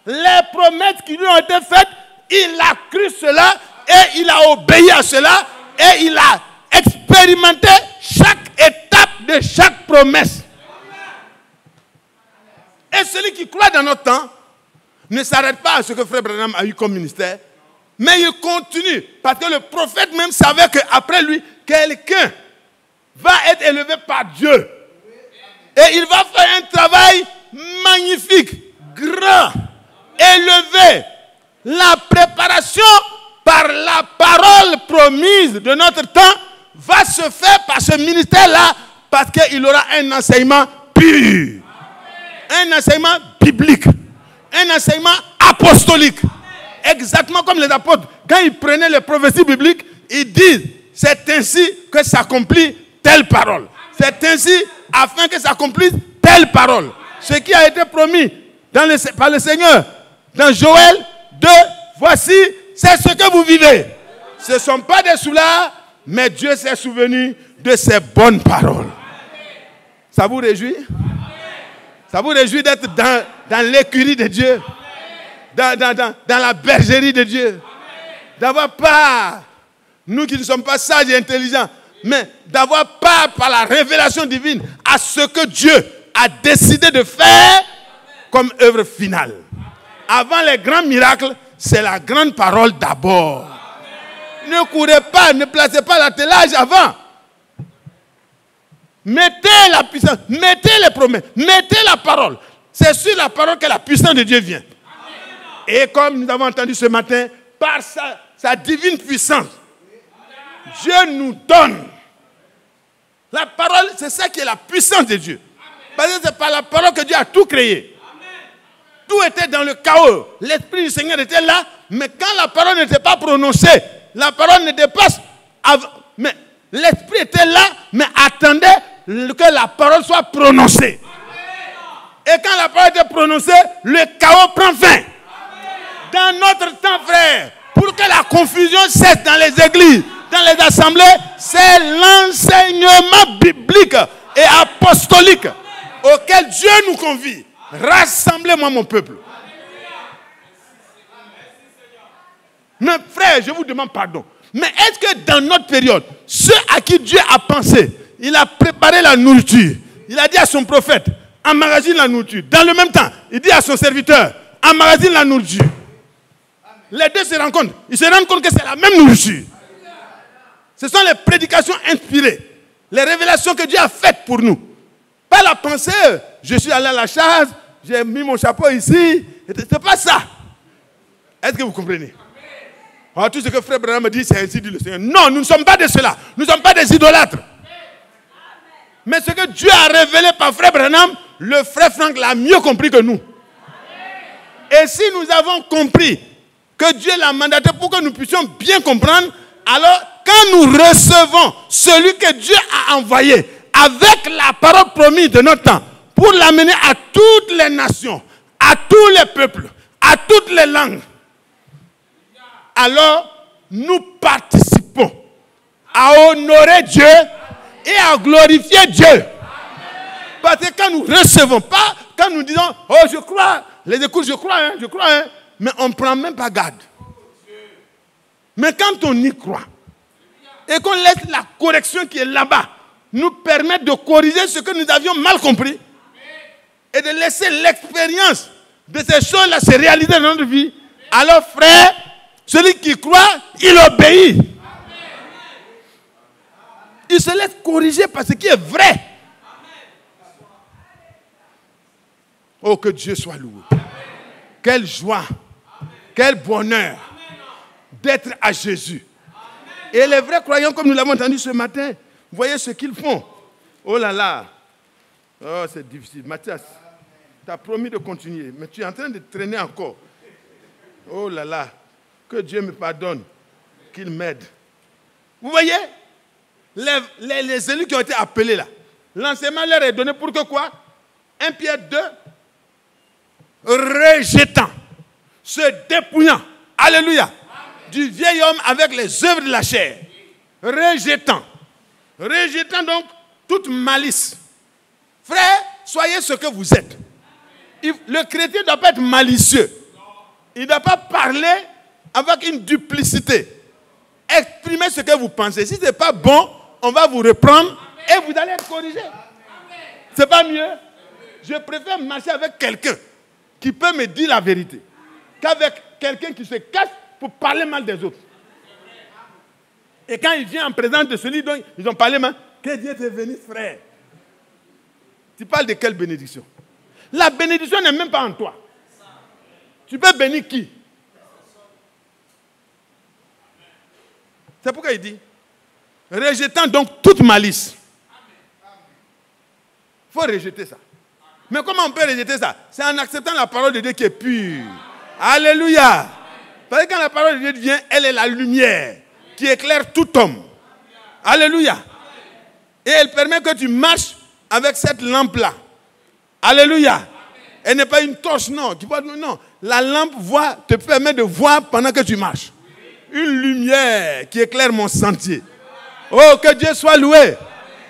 les promesses qui lui ont été faites, il a cru cela et il a obéi à cela et il a expérimenté chaque étape de chaque promesse. Et celui qui croit dans notre temps ne s'arrête pas à ce que Frère Branham a eu comme ministère, mais il continue parce que le prophète même savait qu'après lui, quelqu'un va être élevé par Dieu. Et il va faire un travail magnifique, grand, élevé. La préparation par la parole promise de notre temps va se faire par ce ministère-là parce qu'il aura un enseignement pur. Un enseignement biblique. Un enseignement apostolique. Exactement comme les apôtres. Quand ils prenaient les prophéties bibliques, ils disent, c'est ainsi que s'accomplit telle parole. C'est ainsi afin que s'accomplisse telle parole. Ce qui a été promis par le Seigneur dans Joël 2, voici, c'est ce que vous vivez. Ce ne sont pas des soulards, mais Dieu s'est souvenu de ses bonnes paroles. Ça vous réjouit? Ça vous réjouit d'être dans l'écurie de Dieu? Dans la bergerie de Dieu? D'avoir part, nous qui ne sommes pas sages et intelligents, mais d'avoir part par la révélation divine à ce que Dieu a décidé de faire comme œuvre finale. Avant les grands miracles, c'est la grande parole d'abord. Ne courez pas, ne placez pas l'attelage avant. Mettez la puissance, mettez les promesses, mettez la parole. C'est sur la parole que la puissance de Dieu vient. Et comme nous avons entendu ce matin, par sa divine puissance, Dieu nous donne. La parole, c'est ça qui est la puissance de Dieu. Parce que c'est par la parole que Dieu a tout créé. Tout était dans le chaos. L'Esprit du Seigneur était là, mais quand la parole n'était pas prononcée, la parole n'était pas... Mais l'Esprit était là, mais attendait que la parole soit prononcée. Et quand la parole était prononcée, le chaos prend fin. Dans notre temps, frère, pour que la confusion cesse dans les églises, dans les assemblées, c'est l'enseignement biblique et apostolique auquel Dieu nous convie. Rassemblez-moi mon peuple. Mais frère, je vous demande pardon. Mais est-ce que dans notre période, ceux à qui Dieu a pensé, il a préparé la nourriture, il a dit à son prophète, emmagasine la nourriture. Dans le même temps, il dit à son serviteur, emmagasine la nourriture. Les deux se rencontrent. Ils se rendent compte que c'est la même nourriture. Ce sont les prédications inspirées, les révélations que Dieu a faites pour nous. Pas la pensée, je suis allé à la chasse, j'ai mis mon chapeau ici. C'est pas ça. Est-ce que vous comprenez? Alors, tout ce que Frère Branham me dit, c'est ainsi dit le Seigneur. Non, nous ne sommes pas de cela. Nous ne sommes pas des idolâtres. Mais ce que Dieu a révélé par Frère Branham, le Frère Franck l'a mieux compris que nous. Et si nous avons compris que Dieu l'a mandaté pour que nous puissions bien comprendre, alors quand nous recevons celui que Dieu a envoyé avec la parole promise de notre temps pour l'amener à toutes les nations, à tous les peuples, à toutes les langues, alors nous participons à honorer Dieu et à glorifier Dieu. Parce que quand nous recevons, pas quand nous disons, oh je crois, les écoutes, je crois, mais on ne prend même pas garde. Mais quand on y croit, et qu'on laisse la correction qui est là-bas nous permettre de corriger ce que nous avions mal compris, et de laisser l'expérience de ces choses-là se réaliser dans notre vie, alors frère, celui qui croit, il obéit. Il se laisse corriger par ce qui est vrai. Oh, que Dieu soit loué. Quelle joie, quel bonheur d'être à Jésus. Et les vrais croyants, comme nous l'avons entendu ce matin, vous voyez ce qu'ils font. Oh là là. Oh, c'est difficile. Mathias, tu as promis de continuer, mais tu es en train de traîner encore. Oh là là. Que Dieu me pardonne, qu'il m'aide. Vous voyez, les élus qui ont été appelés là, l'enseignement leur est donné pour que quoi? 1 Pierre 2, rejetant, se dépouillant, alléluia, du vieil homme avec les œuvres de la chair. Rejetant donc toute malice. Frère, soyez ce que vous êtes. Le chrétien ne doit pas être malicieux. Il ne doit pas parler avec une duplicité. Exprimez ce que vous pensez. Si ce n'est pas bon, on va vous reprendre et vous allez être corrigé. C'est pas mieux? Je préfère marcher avec quelqu'un qui peut me dire la vérité qu'avec quelqu'un qui se cache pour parler mal des autres. Et quand il vient en présence de celui dont ils ont parlé mal, que Dieu te bénisse, frère. Tu parles de quelle bénédiction? La bénédiction n'est même pas en toi. Tu peux bénir qui? C'est pourquoi il dit, rejetant donc toute malice. Il faut rejeter ça. Mais comment on peut rejeter ça? C'est en acceptant la parole de Dieu qui est pure. Alléluia. Parce que quand la parole de Dieu vient, elle est la lumière qui éclaire tout homme. Alléluia. Et elle permet que tu marches avec cette lampe-là. Alléluia. Elle n'est pas une torche, non. Non. La lampe te permet de voir pendant que tu marches. Une lumière qui éclaire mon sentier. Oh, que Dieu soit loué.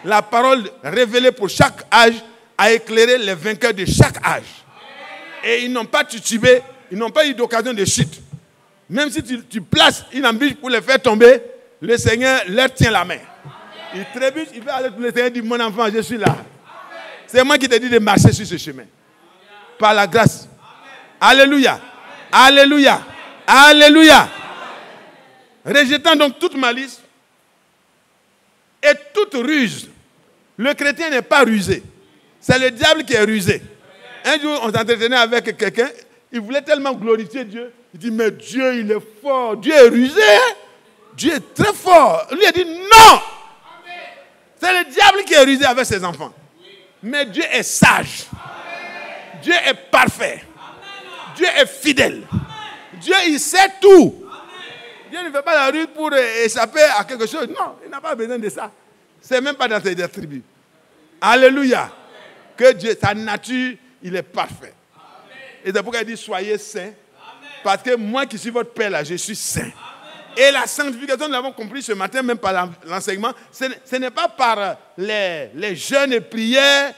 La parole révélée pour chaque âge a éclairé les vainqueurs de chaque âge. Et ils n'ont pas titubé, ils n'ont pas eu d'occasion de chute. Même si tu places une embûche pour les faire tomber, le Seigneur leur tient la main. Il trébuche, il va aller pour le Seigneur dit, mon enfant, je suis là. C'est moi qui te dis de marcher sur ce chemin. Par la grâce. Alléluia. Alléluia. Alléluia. Rejetant donc toute malice et toute ruse. Le chrétien n'est pas rusé. C'est le diable qui est rusé. Un jour, on s'entretenait avec quelqu'un. Il voulait tellement glorifier Dieu. Il dit, mais Dieu, il est fort. Dieu est rusé. Hein? Dieu est très fort. Lui a dit, non. C'est le diable qui est rusé avec ses enfants. Mais Dieu est sage. Dieu est parfait. Dieu est fidèle. Dieu, il sait tout. Dieu ne fait pas la rue pour échapper à quelque chose. Non, il n'a pas besoin de ça. Ce n'est même pas dans ses attributs. Alléluia. Que Dieu, sa nature, il est parfait. Et c'est pourquoi il dit, soyez saints. Parce que moi qui suis votre Père là, je suis saint. Et la sanctification, nous l'avons compris ce matin, même par l'enseignement, ce n'est pas par les jeûnes et prières,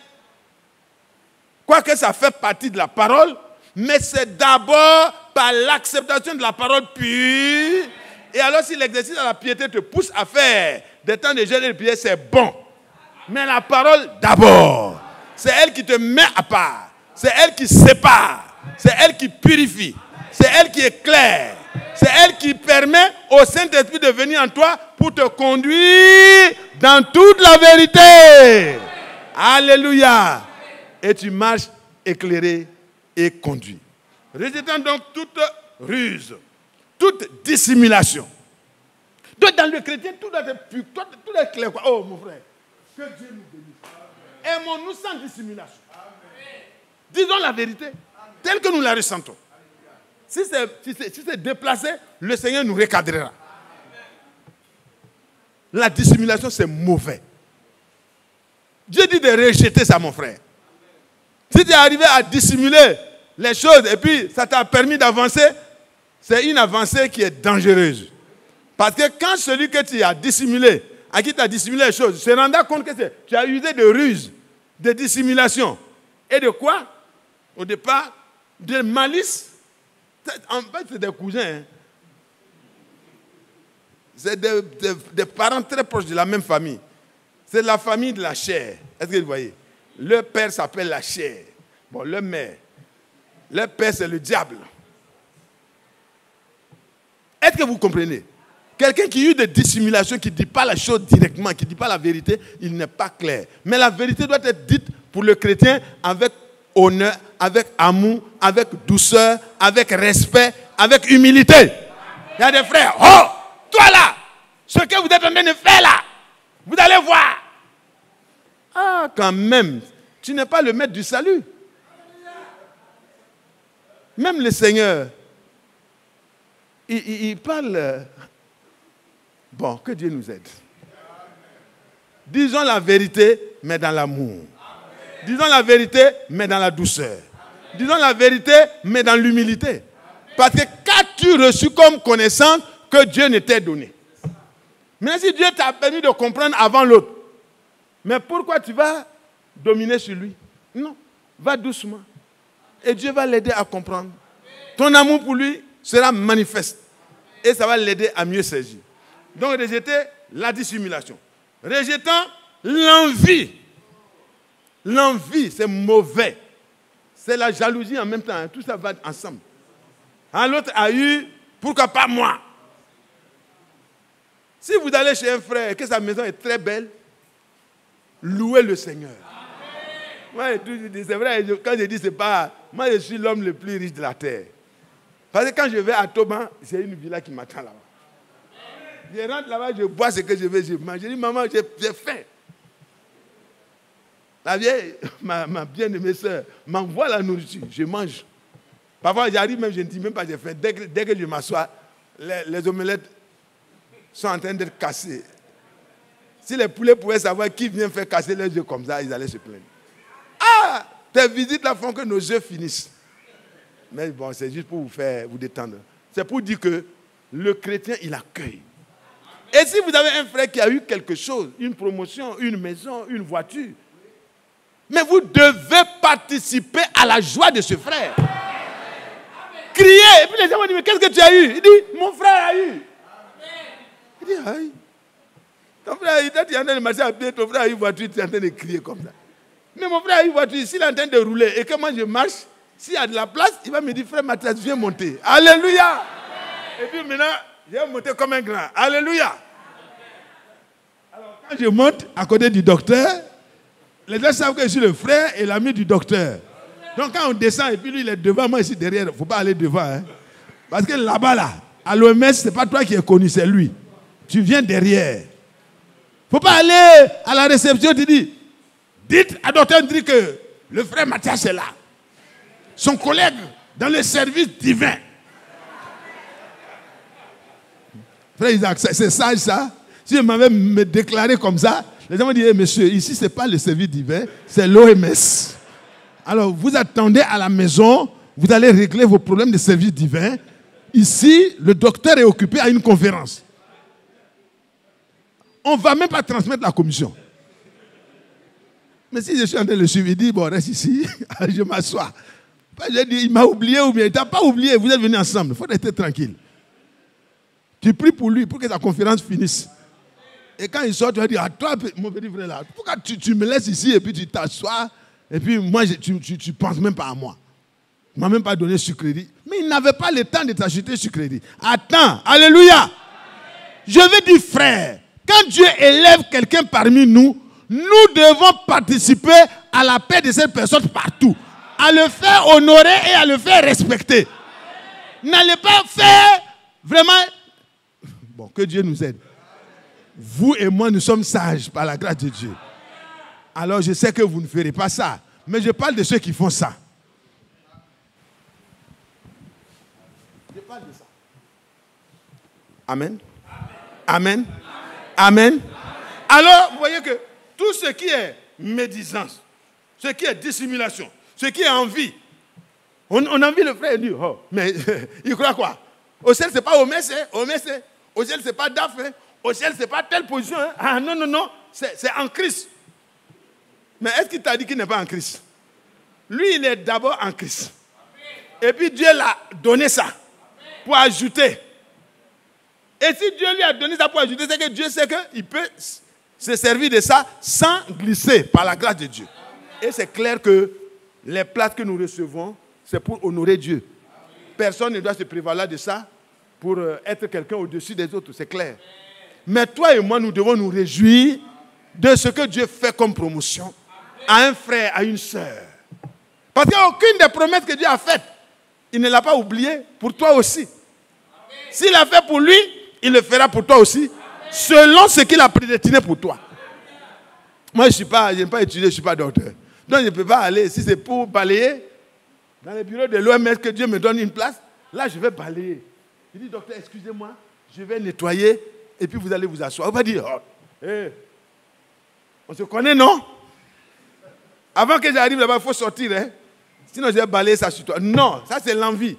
quoique ça fait partie de la parole, mais c'est d'abord par l'acceptation de la parole pure. Et alors si l'exercice de la piété te pousse à faire des temps de jeûne et de prière, c'est bon. Mais la parole d'abord, c'est elle qui te met à part. C'est elle qui sépare. C'est elle qui purifie. C'est elle qui éclaire. C'est elle qui permet au Saint-Esprit de venir en toi pour te conduire dans toute la vérité. Alléluia. Et tu marches éclairé et conduit. Rejetant donc toute ruse, toute dissimulation. Donc dans le chrétien, tout doit être pur, tout doit être clair. Oh mon frère, que Dieu nous bénisse. Aimons-nous sans dissimulation. Disons la vérité, telle que nous la ressentons. Si c'est déplacé, le Seigneur nous recadrera. La dissimulation, c'est mauvais. Dieu dit de rejeter ça, mon frère. Si tu es arrivé à dissimuler les choses et puis ça t'a permis d'avancer, c'est une avancée qui est dangereuse. Parce que quand celui que tu as dissimulé, à qui tu as dissimulé les choses, se rendra compte que tu as usé de ruse, de dissimulation. Et de quoi? Au départ, de malice. En fait, c'est des cousins. Hein. C'est des parents très proches de la même famille. C'est la famille de la chair. Est-ce que vous voyez? Le père s'appelle la chair. Bon, le mère. Le père, c'est le diable. Est-ce que vous comprenez? Quelqu'un qui a eu des dissimulations, qui ne dit pas la chose directement, qui ne dit pas la vérité, il n'est pas clair. Mais la vérité doit être dite pour le chrétien avec honneur, avec amour, avec douceur, avec respect, avec humilité. Il y a des frères, oh, toi là, ce que vous êtes en train de faire là, vous allez voir. Ah, quand même, tu n'es pas le maître du salut. Même le Seigneur, il parle. Bon, que Dieu nous aide. Disons la vérité, mais dans l'amour. Disons la vérité, mais dans la douceur. Disons la vérité, mais dans l'humilité. Parce que qu'as-tu reçu comme connaissance que Dieu ne t'ait donné? Même si Dieu t'a permis de comprendre avant l'autre. Mais pourquoi tu vas dominer sur lui? Non, va doucement. Et Dieu va l'aider à comprendre. Ton amour pour lui sera manifeste. Et ça va l'aider à mieux saisir. Donc rejeter la dissimulation. Rejetant l'envie. L'envie, c'est mauvais. C'est la jalousie en même temps. Hein. Tout ça va ensemble. Hein, l'autre a eu, pourquoi pas moi? Si vous allez chez un frère et que sa maison est très belle, louez le Seigneur. Moi, c'est vrai, quand je dis c'est pas... Moi, je suis l'homme le plus riche de la terre. Parce que quand je vais à Toban, c'est une villa qui m'attend là-bas. Je rentre là-bas, je bois ce que je veux, je mange. Je dis, maman, j'ai faim. La vieille, ma bien-aimée soeur, m'envoie la nourriture, je mange. Parfois, j'arrive même, je ne dis même pas j'ai faim. Dès que je m'assois, les omelettes sont en train d'être cassées. Si les poulets pouvaient savoir qui vient faire casser leurs œufs comme ça, ils allaient se plaindre. Ah, tes visites là font que nos œufs finissent. Mais bon, c'est juste pour vous détendre. C'est pour dire que le chrétien, il accueille. Et si vous avez un frère qui a eu quelque chose, une promotion, une maison, une voiture, mais vous devez participer à la joie de ce frère. Crier. Et puis les gens vont dire, mais qu'est-ce que tu as eu? Il dit, mon frère a eu. Il dit, aïe. Ton frère a eu, tu es en train de marcher à pied, ton frère a eu une voiture, tu es en train de crier comme ça. Mais mon frère a eu une voiture, s'il est en train de rouler et que moi je marche, s'il y a de la place, il va me dire, frère Mathias, viens monter. Alléluia. Et puis maintenant, je vais monter comme un grand. Alléluia. Alors quand je monte à côté du docteur, les gens savent que je suis le frère et l'ami du docteur. Donc quand on descend et puis lui il est devant, moi ici derrière, il ne faut pas aller devant. Hein. Parce que là-bas, là, à l'OMS, ce n'est pas toi qui es connu, c'est lui. Tu viens derrière. Il ne faut pas aller à la réception, tu dis, dites à docteur Ndri que le frère Mathias est là. Son collègue dans le service divin. Frère Isaac, c'est sage ça. Si je m'avais me déclaré comme ça, les gens vont dire, monsieur, ici, ce n'est pas le service divin, c'est l'OMS. Alors, vous attendez à la maison, vous allez régler vos problèmes de service divin. Ici, le docteur est occupé à une conférence. On ne va même pas transmettre la commission. Mais si je suis en train de le suivre, il dit, bon, reste ici, je m'assois. Je dis, il m'a oublié ou bien il ne t'a pas oublié, vous êtes venus ensemble, il faut rester tranquille. Tu pries pour lui, pour que sa conférence finisse. Et quand il sort, tu vas dire, à toi, mon petit frère là, pourquoi tu me laisses ici et puis tu t'assois et puis moi, tu ne penses même pas à moi. Tu ne m'as même pas donné sucrerie. Mais il n'avait pas le temps de t'acheter sucrerie. Attends, alléluia. Je veux dire, frère, quand Dieu élève quelqu'un parmi nous, nous devons participer à la paix de cette personne partout. À le faire honorer et à le faire respecter. N'allez pas faire vraiment... Bon, que Dieu nous aide. Vous et moi, nous sommes sages par la grâce de Dieu. Alors, je sais que vous ne ferez pas ça. Mais je parle de ceux qui font ça. parle de ça. Amen. Amen. Amen. Alors, vous voyez que tout ce qui est médisance, ce qui est dissimulation, ce qui est envie, on envie le frère et dit, oh, mais il croit quoi? Au ciel, ce n'est pas au messie, au ciel, ce n'est pas DAF, au ciel, ce n'est pas telle position. Hein. Ah non, non, non, c'est en Christ. Mais est-ce qu'il t'a dit qu'il n'est pas en Christ? Lui, il est d'abord en Christ. Et puis Dieu l'a donné ça pour ajouter. Et si Dieu lui a donné ça pour ajouter, c'est que Dieu sait qu'il peut se servir de ça sans glisser par la grâce de Dieu. Et c'est clair que les places que nous recevons, c'est pour honorer Dieu. Personne ne doit se prévaloir de ça pour être quelqu'un au-dessus des autres, c'est clair. Mais toi et moi, nous devons nous réjouir de ce que Dieu fait comme promotion à un frère, à une sœur. Parce qu'il n'y a aucune des promesses que Dieu a faites, il ne l'a pas oublié pour toi aussi. S'il l'a fait pour lui, il le fera pour toi aussi, selon ce qu'il a prédestiné pour toi. Moi, je n'aime pas étudier, je ne suis pas docteur. Donc, je ne peux pas aller, si c'est pour balayer, dans le bureau de l'OMS, que Dieu me donne une place, là, je vais balayer. Il dit, docteur, excusez-moi, je vais nettoyer, et puis vous allez vous asseoir. On va dire, oh, hey, on se connaît, non? Avant que j'arrive là-bas, il faut sortir, hein? Sinon, je vais balayer ça sur toi. Non, ça, c'est l'envie.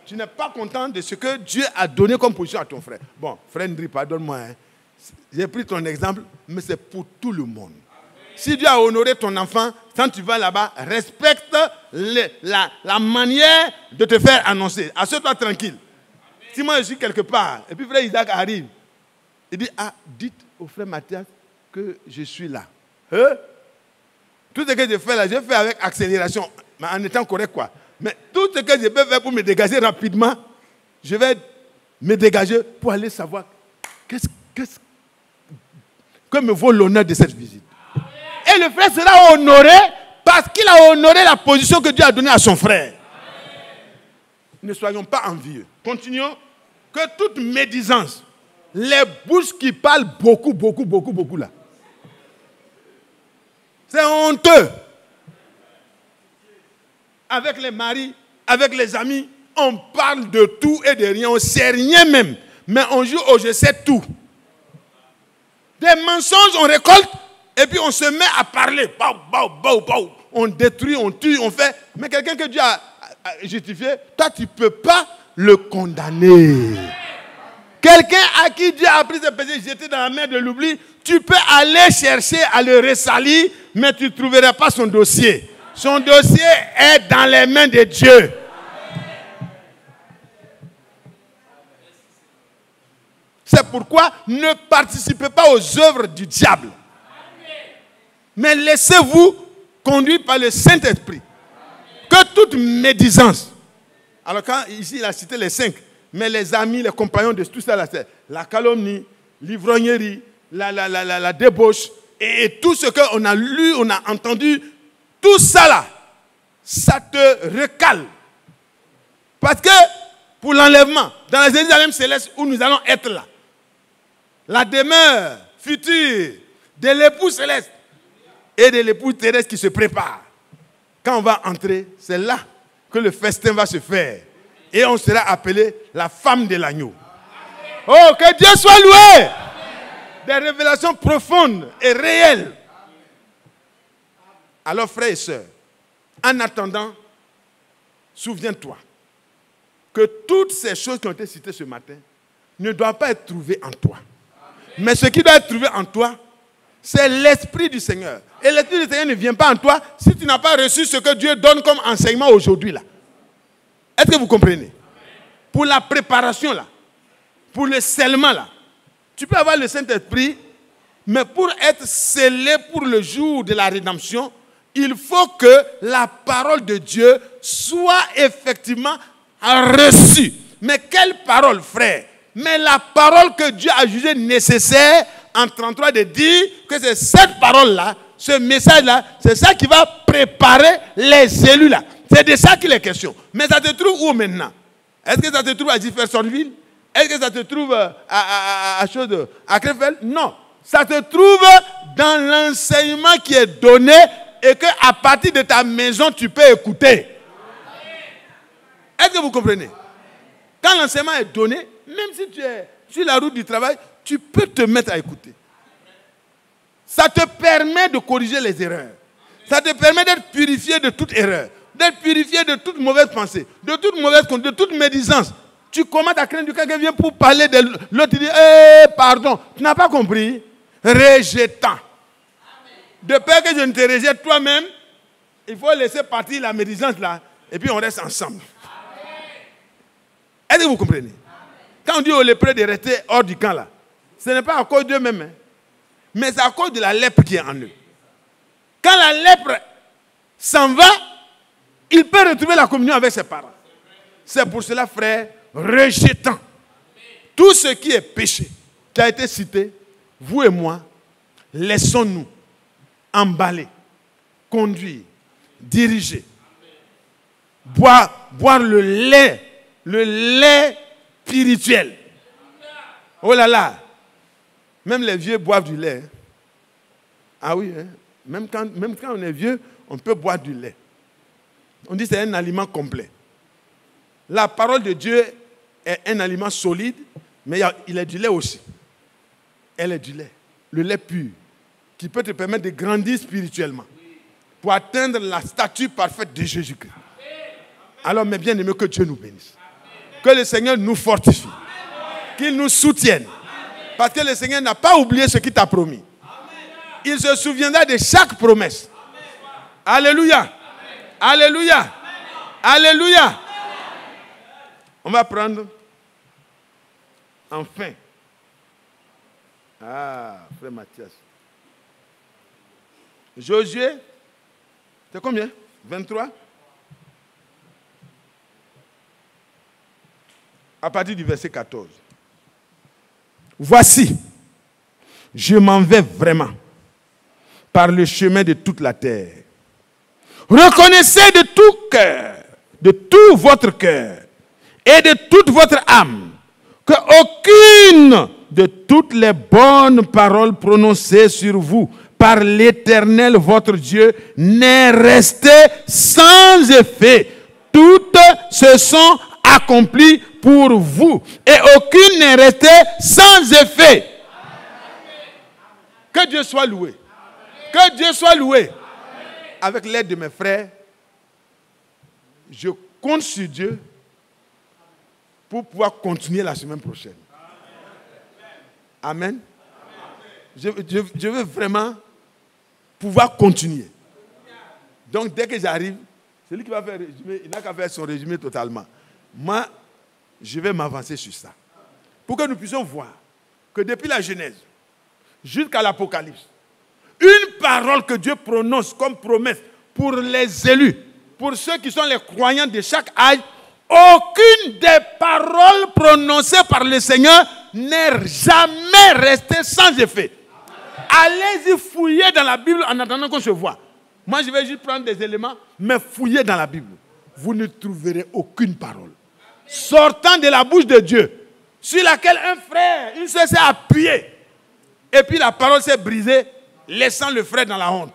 Tu n'es pas content de ce que Dieu a donné comme position à ton frère. Bon, frère Ndri, pardonne-moi. Hein. J'ai pris ton exemple, mais c'est pour tout le monde. Si Dieu a honoré ton enfant, quand tu vas là-bas, respecte la manière de te faire annoncer. Assieds-toi tranquille. Si moi je suis quelque part, et puis frère Isaac arrive, il dit, ah, dites au frère Mathias que je suis là. Hein? Tout ce que je fais là, je fais avec accélération, mais en étant correct quoi. Mais tout ce que je peux faire pour me dégager rapidement, je vais me dégager pour aller savoir qu'est-ce que me vaut l'honneur de cette visite. Et le frère sera honoré parce qu'il a honoré la position que Dieu a donnée à son frère. Ne soyons pas envieux. Continuons. Que toute médisance, les bouches qui parlent beaucoup là, c'est honteux. Avec les maris, avec les amis, on parle de tout et de rien. On ne sait rien même. Mais on joue au je sais tout. Des mensonges, on récolte et puis on se met à parler. On détruit, on tue, on fait. Mais quelqu'un que Dieu a justifié, toi tu ne peux pas le condamner. Quelqu'un à qui Dieu a pris ses péchés, jeté dans la mer de l'oubli, tu peux aller chercher à le ressalir, mais tu ne trouveras pas son dossier. Son dossier est dans les mains de Dieu. C'est pourquoi ne participez pas aux œuvres du diable. Mais laissez-vous conduire par le Saint-Esprit. Que toute médisance. Alors quand ici il a cité les 5, mais les amis, les compagnons de tout ça, c'est la calomnie, l'ivrognerie, la débauche et tout ce qu'on a lu, on a entendu. Tout ça là, ça te recale. Parce que pour l'enlèvement, dans la Jérusalem céleste où nous allons être là, la demeure future de l'époux céleste et de l'époux terrestre qui se prépare. Quand on va entrer, c'est là que le festin va se faire. Et on sera appelé la femme de l'agneau. Oh, que Dieu soit loué! Des révélations profondes et réelles. Alors, frères et sœurs, en attendant, souviens-toi que toutes ces choses qui ont été citées ce matin ne doivent pas être trouvées en toi. Mais ce qui doit être trouvé en toi, c'est l'Esprit du Seigneur. Et l'Esprit du Seigneur ne vient pas en toi si tu n'as pas reçu ce que Dieu donne comme enseignement aujourd'hui là. Est-ce que vous comprenez? Pour la préparation là, pour le scellement là, tu peux avoir le Saint-Esprit, mais pour être scellé pour le jour de la rédemption, il faut que la parole de Dieu soit effectivement reçue. Mais quelle parole, frère? Mais la parole que Dieu a jugée nécessaire en 33 de dire que c'est cette parole-là, ce message-là, c'est ça qui va préparer les élus là. C'est de ça qu'il est question. Mais ça te trouve où maintenant? Est-ce que ça te trouve à Jeffersonville? Est-ce que ça te trouve à Krefeld? Non. Ça te trouve dans l'enseignement qui est donné et qu'à partir de ta maison, tu peux écouter. Est-ce que vous comprenez? Quand l'enseignement est donné, même si tu es sur la route du travail, tu peux te mettre à écouter. Ça te permet de corriger les erreurs. Ça te permet d'être purifié de toute erreur, d'être purifié de toute mauvaise pensée, de toute mauvaise conduite, de toute médisance. Tu commences à craindre que quelqu'un vient pour parler de l'autre, tu dis, pardon, tu n'as pas compris. Rejetant. De peur que je ne te rejette toi-même, il faut laisser partir la médisance là, et puis on reste ensemble. Est-ce que vous comprenez? Quand on dit aux lépreux de rester hors du camp là, ce n'est pas à cause d'eux-mêmes, hein, mais c'est à cause de la lèpre qui est en eux. Quand la lèpre s'en va, il peut retrouver la communion avec ses parents. C'est pour cela, frère, rejetant tout ce qui est péché, qui a été cité, vous et moi, laissons-nous emballer, conduire, diriger, boire le lait spirituel. Oh là là, même les vieux boivent du lait. Ah oui, hein? Même quand on est vieux, on peut boire du lait. On dit que c'est un aliment complet. La parole de Dieu est un aliment solide, mais il est du lait aussi. Elle est du lait. Le lait pur, qui peut te permettre de grandir spirituellement pour atteindre la stature parfaite de Jésus-Christ. Alors, mes bien-aimés, que Dieu nous bénisse. Que le Seigneur nous fortifie. Qu'il nous soutienne. Parce que le Seigneur n'a pas oublié ce qu'il t'a promis. Il se souviendra de chaque promesse. Alléluia. Alléluia. Alléluia. On va prendre enfin. Ah, frère Mathias. Josué, c'est combien? 23? À partir du verset 14. Voici, je m'en vais vraiment par le chemin de toute la terre. Reconnaissez de tout cœur, de tout votre cœur et de toute votre âme que aucune de toutes les bonnes paroles prononcées sur vous par l'Éternel votre Dieu n'est restée sans effet. Toutes se sont accomplies pour vous et aucune n'est restée sans effet. Que Dieu soit loué. Que Dieu soit loué. Avec l'aide de mes frères, je compte sur Dieu pour pouvoir continuer la semaine prochaine. Amen. Je veux vraiment pouvoir continuer. Donc, dès que j'arrive, celui qui va faire le résumé, il n'a qu'à faire son résumé totalement. Moi, je vais m'avancer sur ça. Pour que nous puissions voir que depuis la Genèse jusqu'à l'Apocalypse, une parole que Dieu prononce comme promesse pour les élus, pour ceux qui sont les croyants de chaque âge, aucune des paroles prononcées par le Seigneur n'est jamais restée sans effet. Allez-y fouiller dans la Bible en attendant qu'on se voit. Moi, je vais juste prendre des éléments, mais fouiller dans la Bible. Vous ne trouverez aucune parole sortant de la bouche de Dieu sur laquelle un frère, une sœur s'est appuyé. Et puis la parole s'est brisée, laissant le frère dans la honte.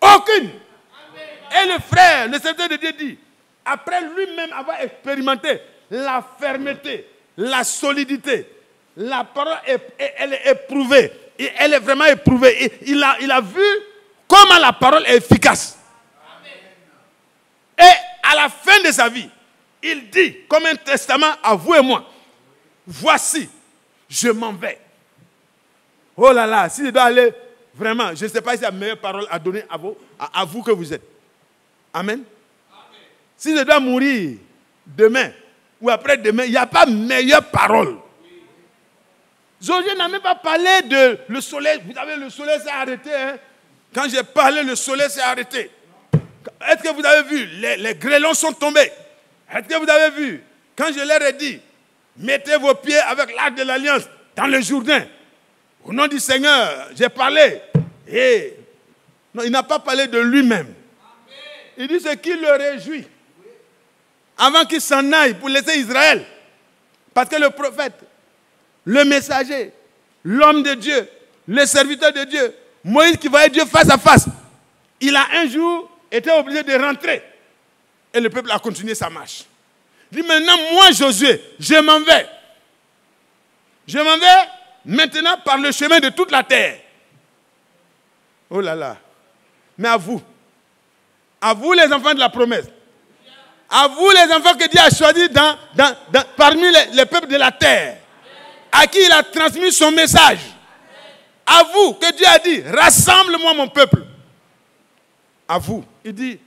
Aucune. Et le frère, le serviteur de Dieu dit, après lui-même avoir expérimenté la fermeté, la solidité, la parole, elle est éprouvée. Et elle est vraiment éprouvée. Et il a vu comment la parole est efficace. Et à la fin de sa vie, il dit, comme un testament à vous et moi, voici, je m'en vais. Oh là là, si je dois aller, vraiment, je ne sais pas si c'est la meilleure parole à donner à vous que vous êtes. Amen. Si je dois mourir demain ou après-demain, il n'y a pas meilleure parole. Josué n'a même pas parlé de le soleil. Vous savez, le soleil s'est arrêté. Hein? Quand j'ai parlé, le soleil s'est arrêté. Est-ce que vous avez vu? Les grêlons sont tombés. Est-ce que vous avez vu? Quand je leur ai dit, mettez vos pieds avec l'arc de l'alliance dans le Jourdain. Au nom du Seigneur, j'ai parlé. Et non, il n'a pas parlé de lui-même. Il dit ce qui le réjouit. Avant qu'il s'en aille pour laisser Israël. Parce que le prophète, le messager, l'homme de Dieu, le serviteur de Dieu, Moïse qui voyait Dieu face à face, il a un jour été obligé de rentrer. Et le peuple a continué sa marche. Il dit maintenant, moi Josué, je m'en vais. Je m'en vais maintenant par le chemin de toute la terre. Oh là là. Mais à vous les enfants de la promesse, à vous les enfants que Dieu a choisis parmi les peuples de la terre, à qui il a transmis son message, à vous que Dieu a dit, rassemble-moi mon peuple. À vous, il dit,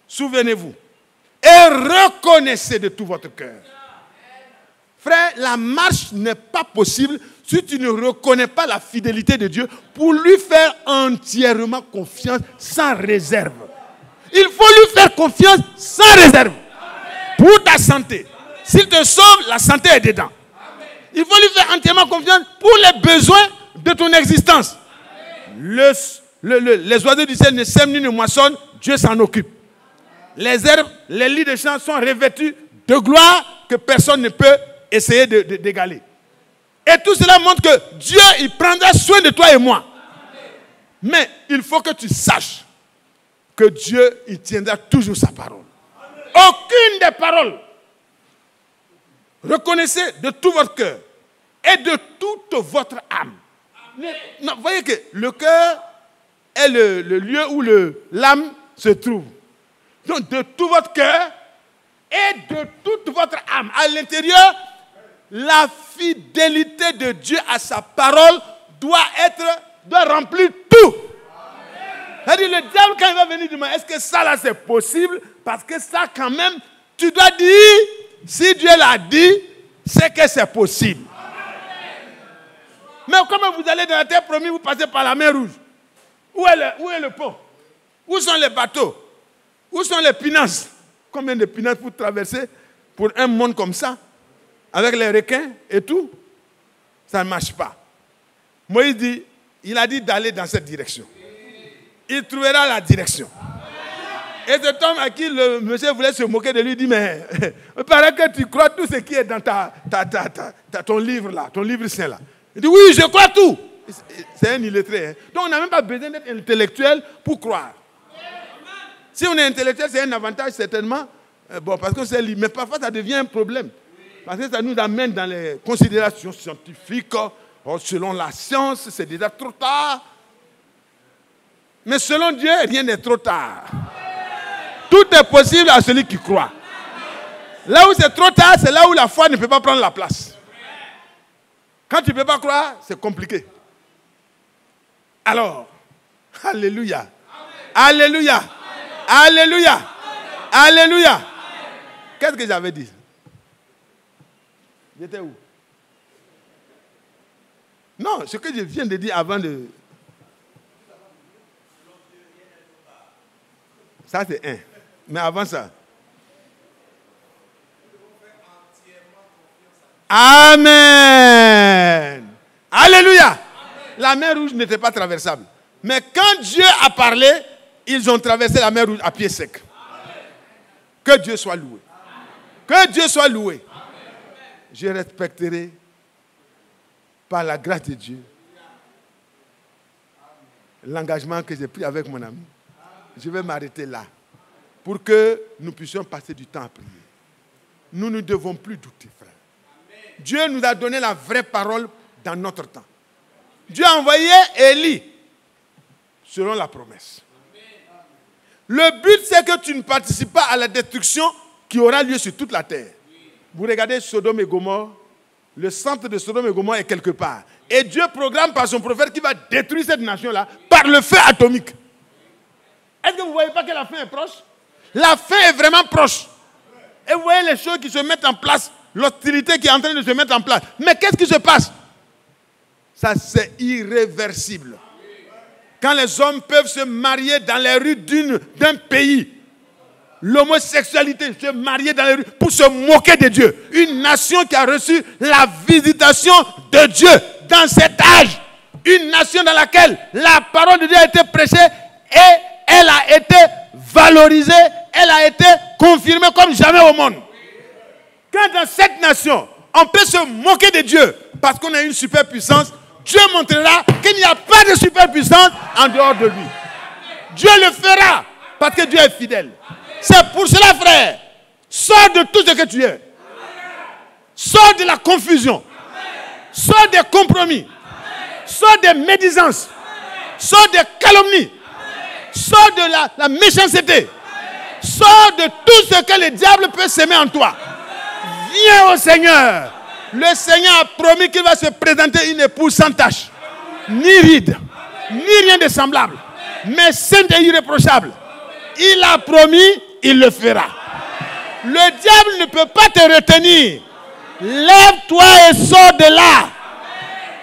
souvenez-vous et reconnaissez de tout votre cœur. Frère, la marche n'est pas possible si tu ne reconnais pas la fidélité de Dieu pour lui faire entièrement confiance sans réserve. Il faut lui faire confiance sans réserve. Pour ta santé. S'il te sauve, la santé est dedans. Il faut lui faire entièrement confiance pour les besoins de ton existence. Les oiseaux du ciel ne sèment ni ne moissonnent, Dieu s'en occupe. Les herbes, les lits de champs sont revêtus de gloire que personne ne peut essayer d'égaler. Et tout cela montre que Dieu, il prendra soin de toi et moi. Mais il faut que tu saches que Dieu, il tiendra toujours sa parole. Aucune des paroles. Reconnaissez de tout votre cœur et de toute votre âme. Non, vous voyez que le cœur est le lieu où l'âme se trouve. Donc de tout votre cœur et de toute votre âme. À l'intérieur, la fidélité de Dieu à sa parole doit remplir tout. C'est-à-dire le diable quand il va venir demander, est-ce que ça là c'est possible? Parce que ça quand même, tu dois dire, si Dieu l'a dit, c'est que c'est possible. Mais comment vous allez dans la terre promise, vous passez par la mer Rouge? Où est le pont? Où sont les bateaux? Où sont les pinasses? Combien de pinasses pour traverser pour un monde comme ça? Avec les requins et tout? Ça ne marche pas. Moïse dit, il a dit d'aller dans cette direction. Il trouvera la direction. Et cet homme à qui le monsieur voulait se moquer de lui dit, mais il paraît que tu crois tout ce qui est dans ton livre là, ton livre saint là. Il dit, oui, je crois tout. C'est un illettré. Hein. Donc on n'a même pas besoin d'être intellectuel pour croire. Si on est intellectuel, c'est un avantage certainement. Bon, parce qu'on sait lire. Mais parfois ça devient un problème. Parce que ça nous amène dans les considérations scientifiques. Selon la science, c'est déjà trop tard. Mais selon Dieu, rien n'est trop tard. Tout est possible à celui qui croit. Là où c'est trop tard, c'est là où la foi ne peut pas prendre la place. Quand tu ne peux pas croire, c'est compliqué. Alors, alléluia. Alléluia. Alléluia. Alléluia. Qu'est-ce que j'avais dit? J'étais où? Non, ce que je viens de dire avant de... Ça, c'est un. Mais avant ça. Amen. Alléluia. Amen. La mer Rouge n'était pas traversable. Mais quand Dieu a parlé, ils ont traversé la mer Rouge à pied sec. Amen. Que Dieu soit loué. Amen. Que Dieu soit loué. Amen. Je respecterai par la grâce de Dieu l'engagement que j'ai pris avec mon ami. Je vais m'arrêter là pour que nous puissions passer du temps à prier. Nous ne devons plus douter, frère. Dieu nous a donné la vraie parole dans notre temps. Dieu a envoyé Élie selon la promesse. Le but, c'est que tu ne participes pas à la destruction qui aura lieu sur toute la terre. Vous regardez Sodome et Gomorrhe, le centre de Sodome et Gomorrhe est quelque part. Et Dieu programme par son prophète qui va détruire cette nation-là par le feu atomique. Est-ce que vous ne voyez pas que la fin est proche? La fin est vraiment proche. Et vous voyez les choses qui se mettent en place, l'hostilité qui est en train de se mettre en place. Mais qu'est-ce qui se passe? Ça, c'est irréversible. Quand les hommes peuvent se marier dans les rues d'un pays, l'homosexualité, se marier dans les rues pour se moquer de Dieu. Une nation qui a reçu la visitation de Dieu dans cet âge. Une nation dans laquelle la parole de Dieu a été prêchée et elle a été valorisée, elle a été confirmée comme jamais au monde. Quand dans cette nation, on peut se moquer de Dieu parce qu'on a une superpuissance, Dieu montrera qu'il n'y a pas de superpuissance en dehors de lui. Dieu le fera parce que Dieu est fidèle. C'est pour cela, frère, Sors de tout ce que tu es. Sors de la confusion. Sors des compromis. Sors des médisances. Sors des calomnies. Sors de la méchanceté. Sors de tout ce que le diable peut s'aimer en toi. Viens au Seigneur. Le Seigneur a promis qu'il va se présenter une épouse sans tache, ni ride, ni rien de semblable, mais sainte et irréprochable. Il a promis, il le fera. Le diable ne peut pas te retenir. Lève-toi et sors de là.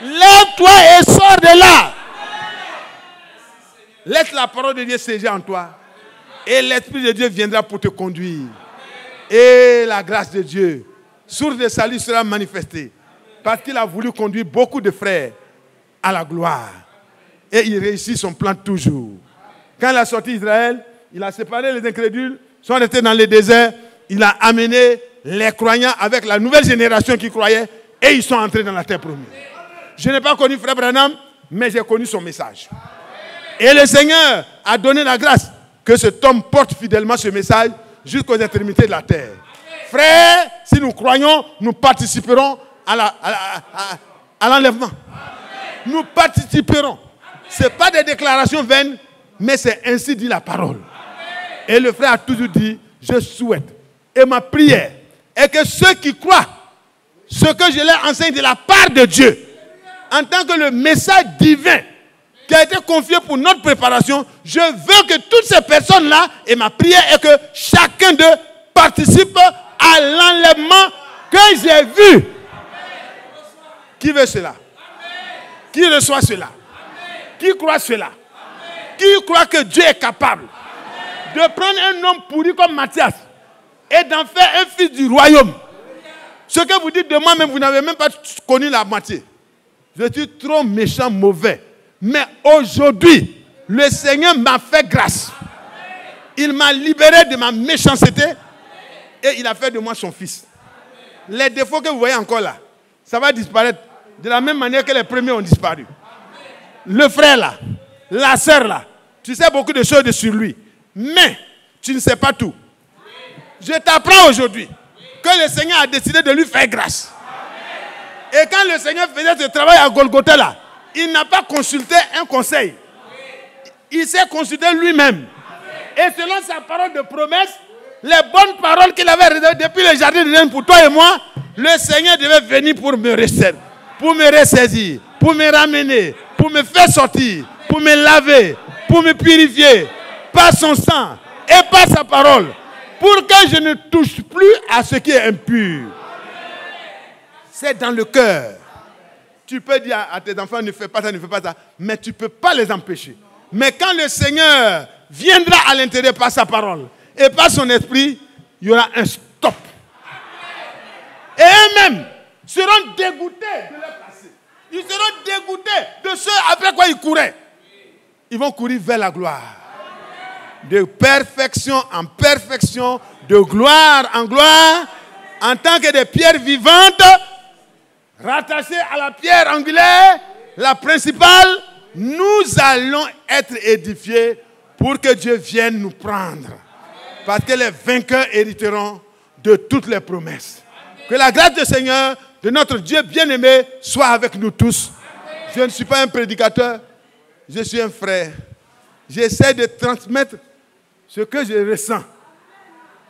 Lève-toi et sors de là. Laisse la parole de Dieu siéger en toi. Et l'Esprit de Dieu viendra pour te conduire. Et la grâce de Dieu, source de salut, sera manifestée. Parce qu'il a voulu conduire beaucoup de frères à la gloire. Et il réussit son plan toujours. Quand il a sorti Israël, il a séparé les incrédules, sont restés dans le désert. Il a amené les croyants avec la nouvelle génération qui croyait. Et ils sont entrés dans la terre promise. Je n'ai pas connu Frère Branham, mais j'ai connu son message. Et le Seigneur a donné la grâce que cet homme porte fidèlement ce message jusqu'aux extrémités de la terre. Frères, si nous croyons, nous participerons à l'enlèvement. Nous participerons. Ce n'est pas des déclarations vaines, mais c'est ainsi dit la parole. Et le frère a toujours dit, je souhaite, et ma prière est que ceux qui croient, ce que je leur enseigne de la part de Dieu, en tant que le message divin qui a été confié pour notre préparation, je veux que toutes ces personnes-là, et ma prière est que chacun d'eux participe à l'enlèvement que j'ai vu. Qui veut cela? Qui reçoit cela? Qui croit cela? Qui croit que Dieu est capable de prendre un homme pourri comme Matthias et d'en faire un fils du royaume? Ce que vous dites de moi-même, vous n'avez même pas connu la moitié. Je suis trop méchant, mauvais. Mais aujourd'hui, le Seigneur m'a fait grâce. Il m'a libéré de ma méchanceté et il a fait de moi son fils. Les défauts que vous voyez encore là, ça va disparaître de la même manière que les premiers ont disparu. Le frère là, la sœur là, tu sais beaucoup de choses sur lui, mais tu ne sais pas tout. Je t'apprends aujourd'hui que le Seigneur a décidé de lui faire grâce. Et quand le Seigneur faisait ce travail à Golgotha là, il n'a pas consulté un conseil. Il s'est consulté lui-même. Et selon sa parole de promesse, les bonnes paroles qu'il avait réservées depuis le jardin d'Éden pour toi et moi, le Seigneur devait venir pour me ressaisir, pour me ramener, pour me faire sortir, pour me laver, pour me purifier par son sang et par sa parole, pour que je ne touche plus à ce qui est impur. C'est dans le cœur. Tu peux dire à tes enfants, ne fais pas ça, ne fais pas ça, mais tu ne peux pas les empêcher. Mais quand le Seigneur viendra à l'intérieur par sa parole et par son esprit, il y aura un stop. Et eux-mêmes seront dégoûtés de leur passé. Ils seront dégoûtés de ce après quoi ils couraient. Ils vont courir vers la gloire. De perfection en perfection, de gloire en gloire, en tant que des pierres vivantes, rattachées à la pierre angulaire, la principale, nous allons être édifiés pour que Dieu vienne nous prendre. Parce que les vainqueurs hériteront de toutes les promesses. Que la grâce du Seigneur, de notre Dieu bien-aimé, soit avec nous tous. Je ne suis pas un prédicateur, je suis un frère. J'essaie de transmettre ce que je ressens.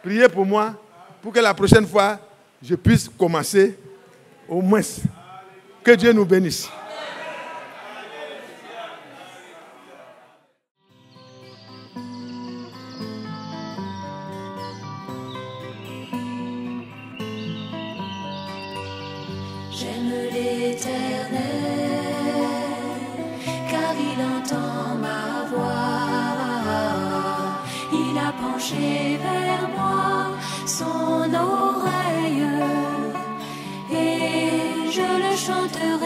Priez pour moi, pour que la prochaine fois, je puisse commencer au moins. Que Dieu nous bénisse. J'aime l'Éternel, car il entend ma voix. Il a penché vers moi son oreille, et je le chanterai.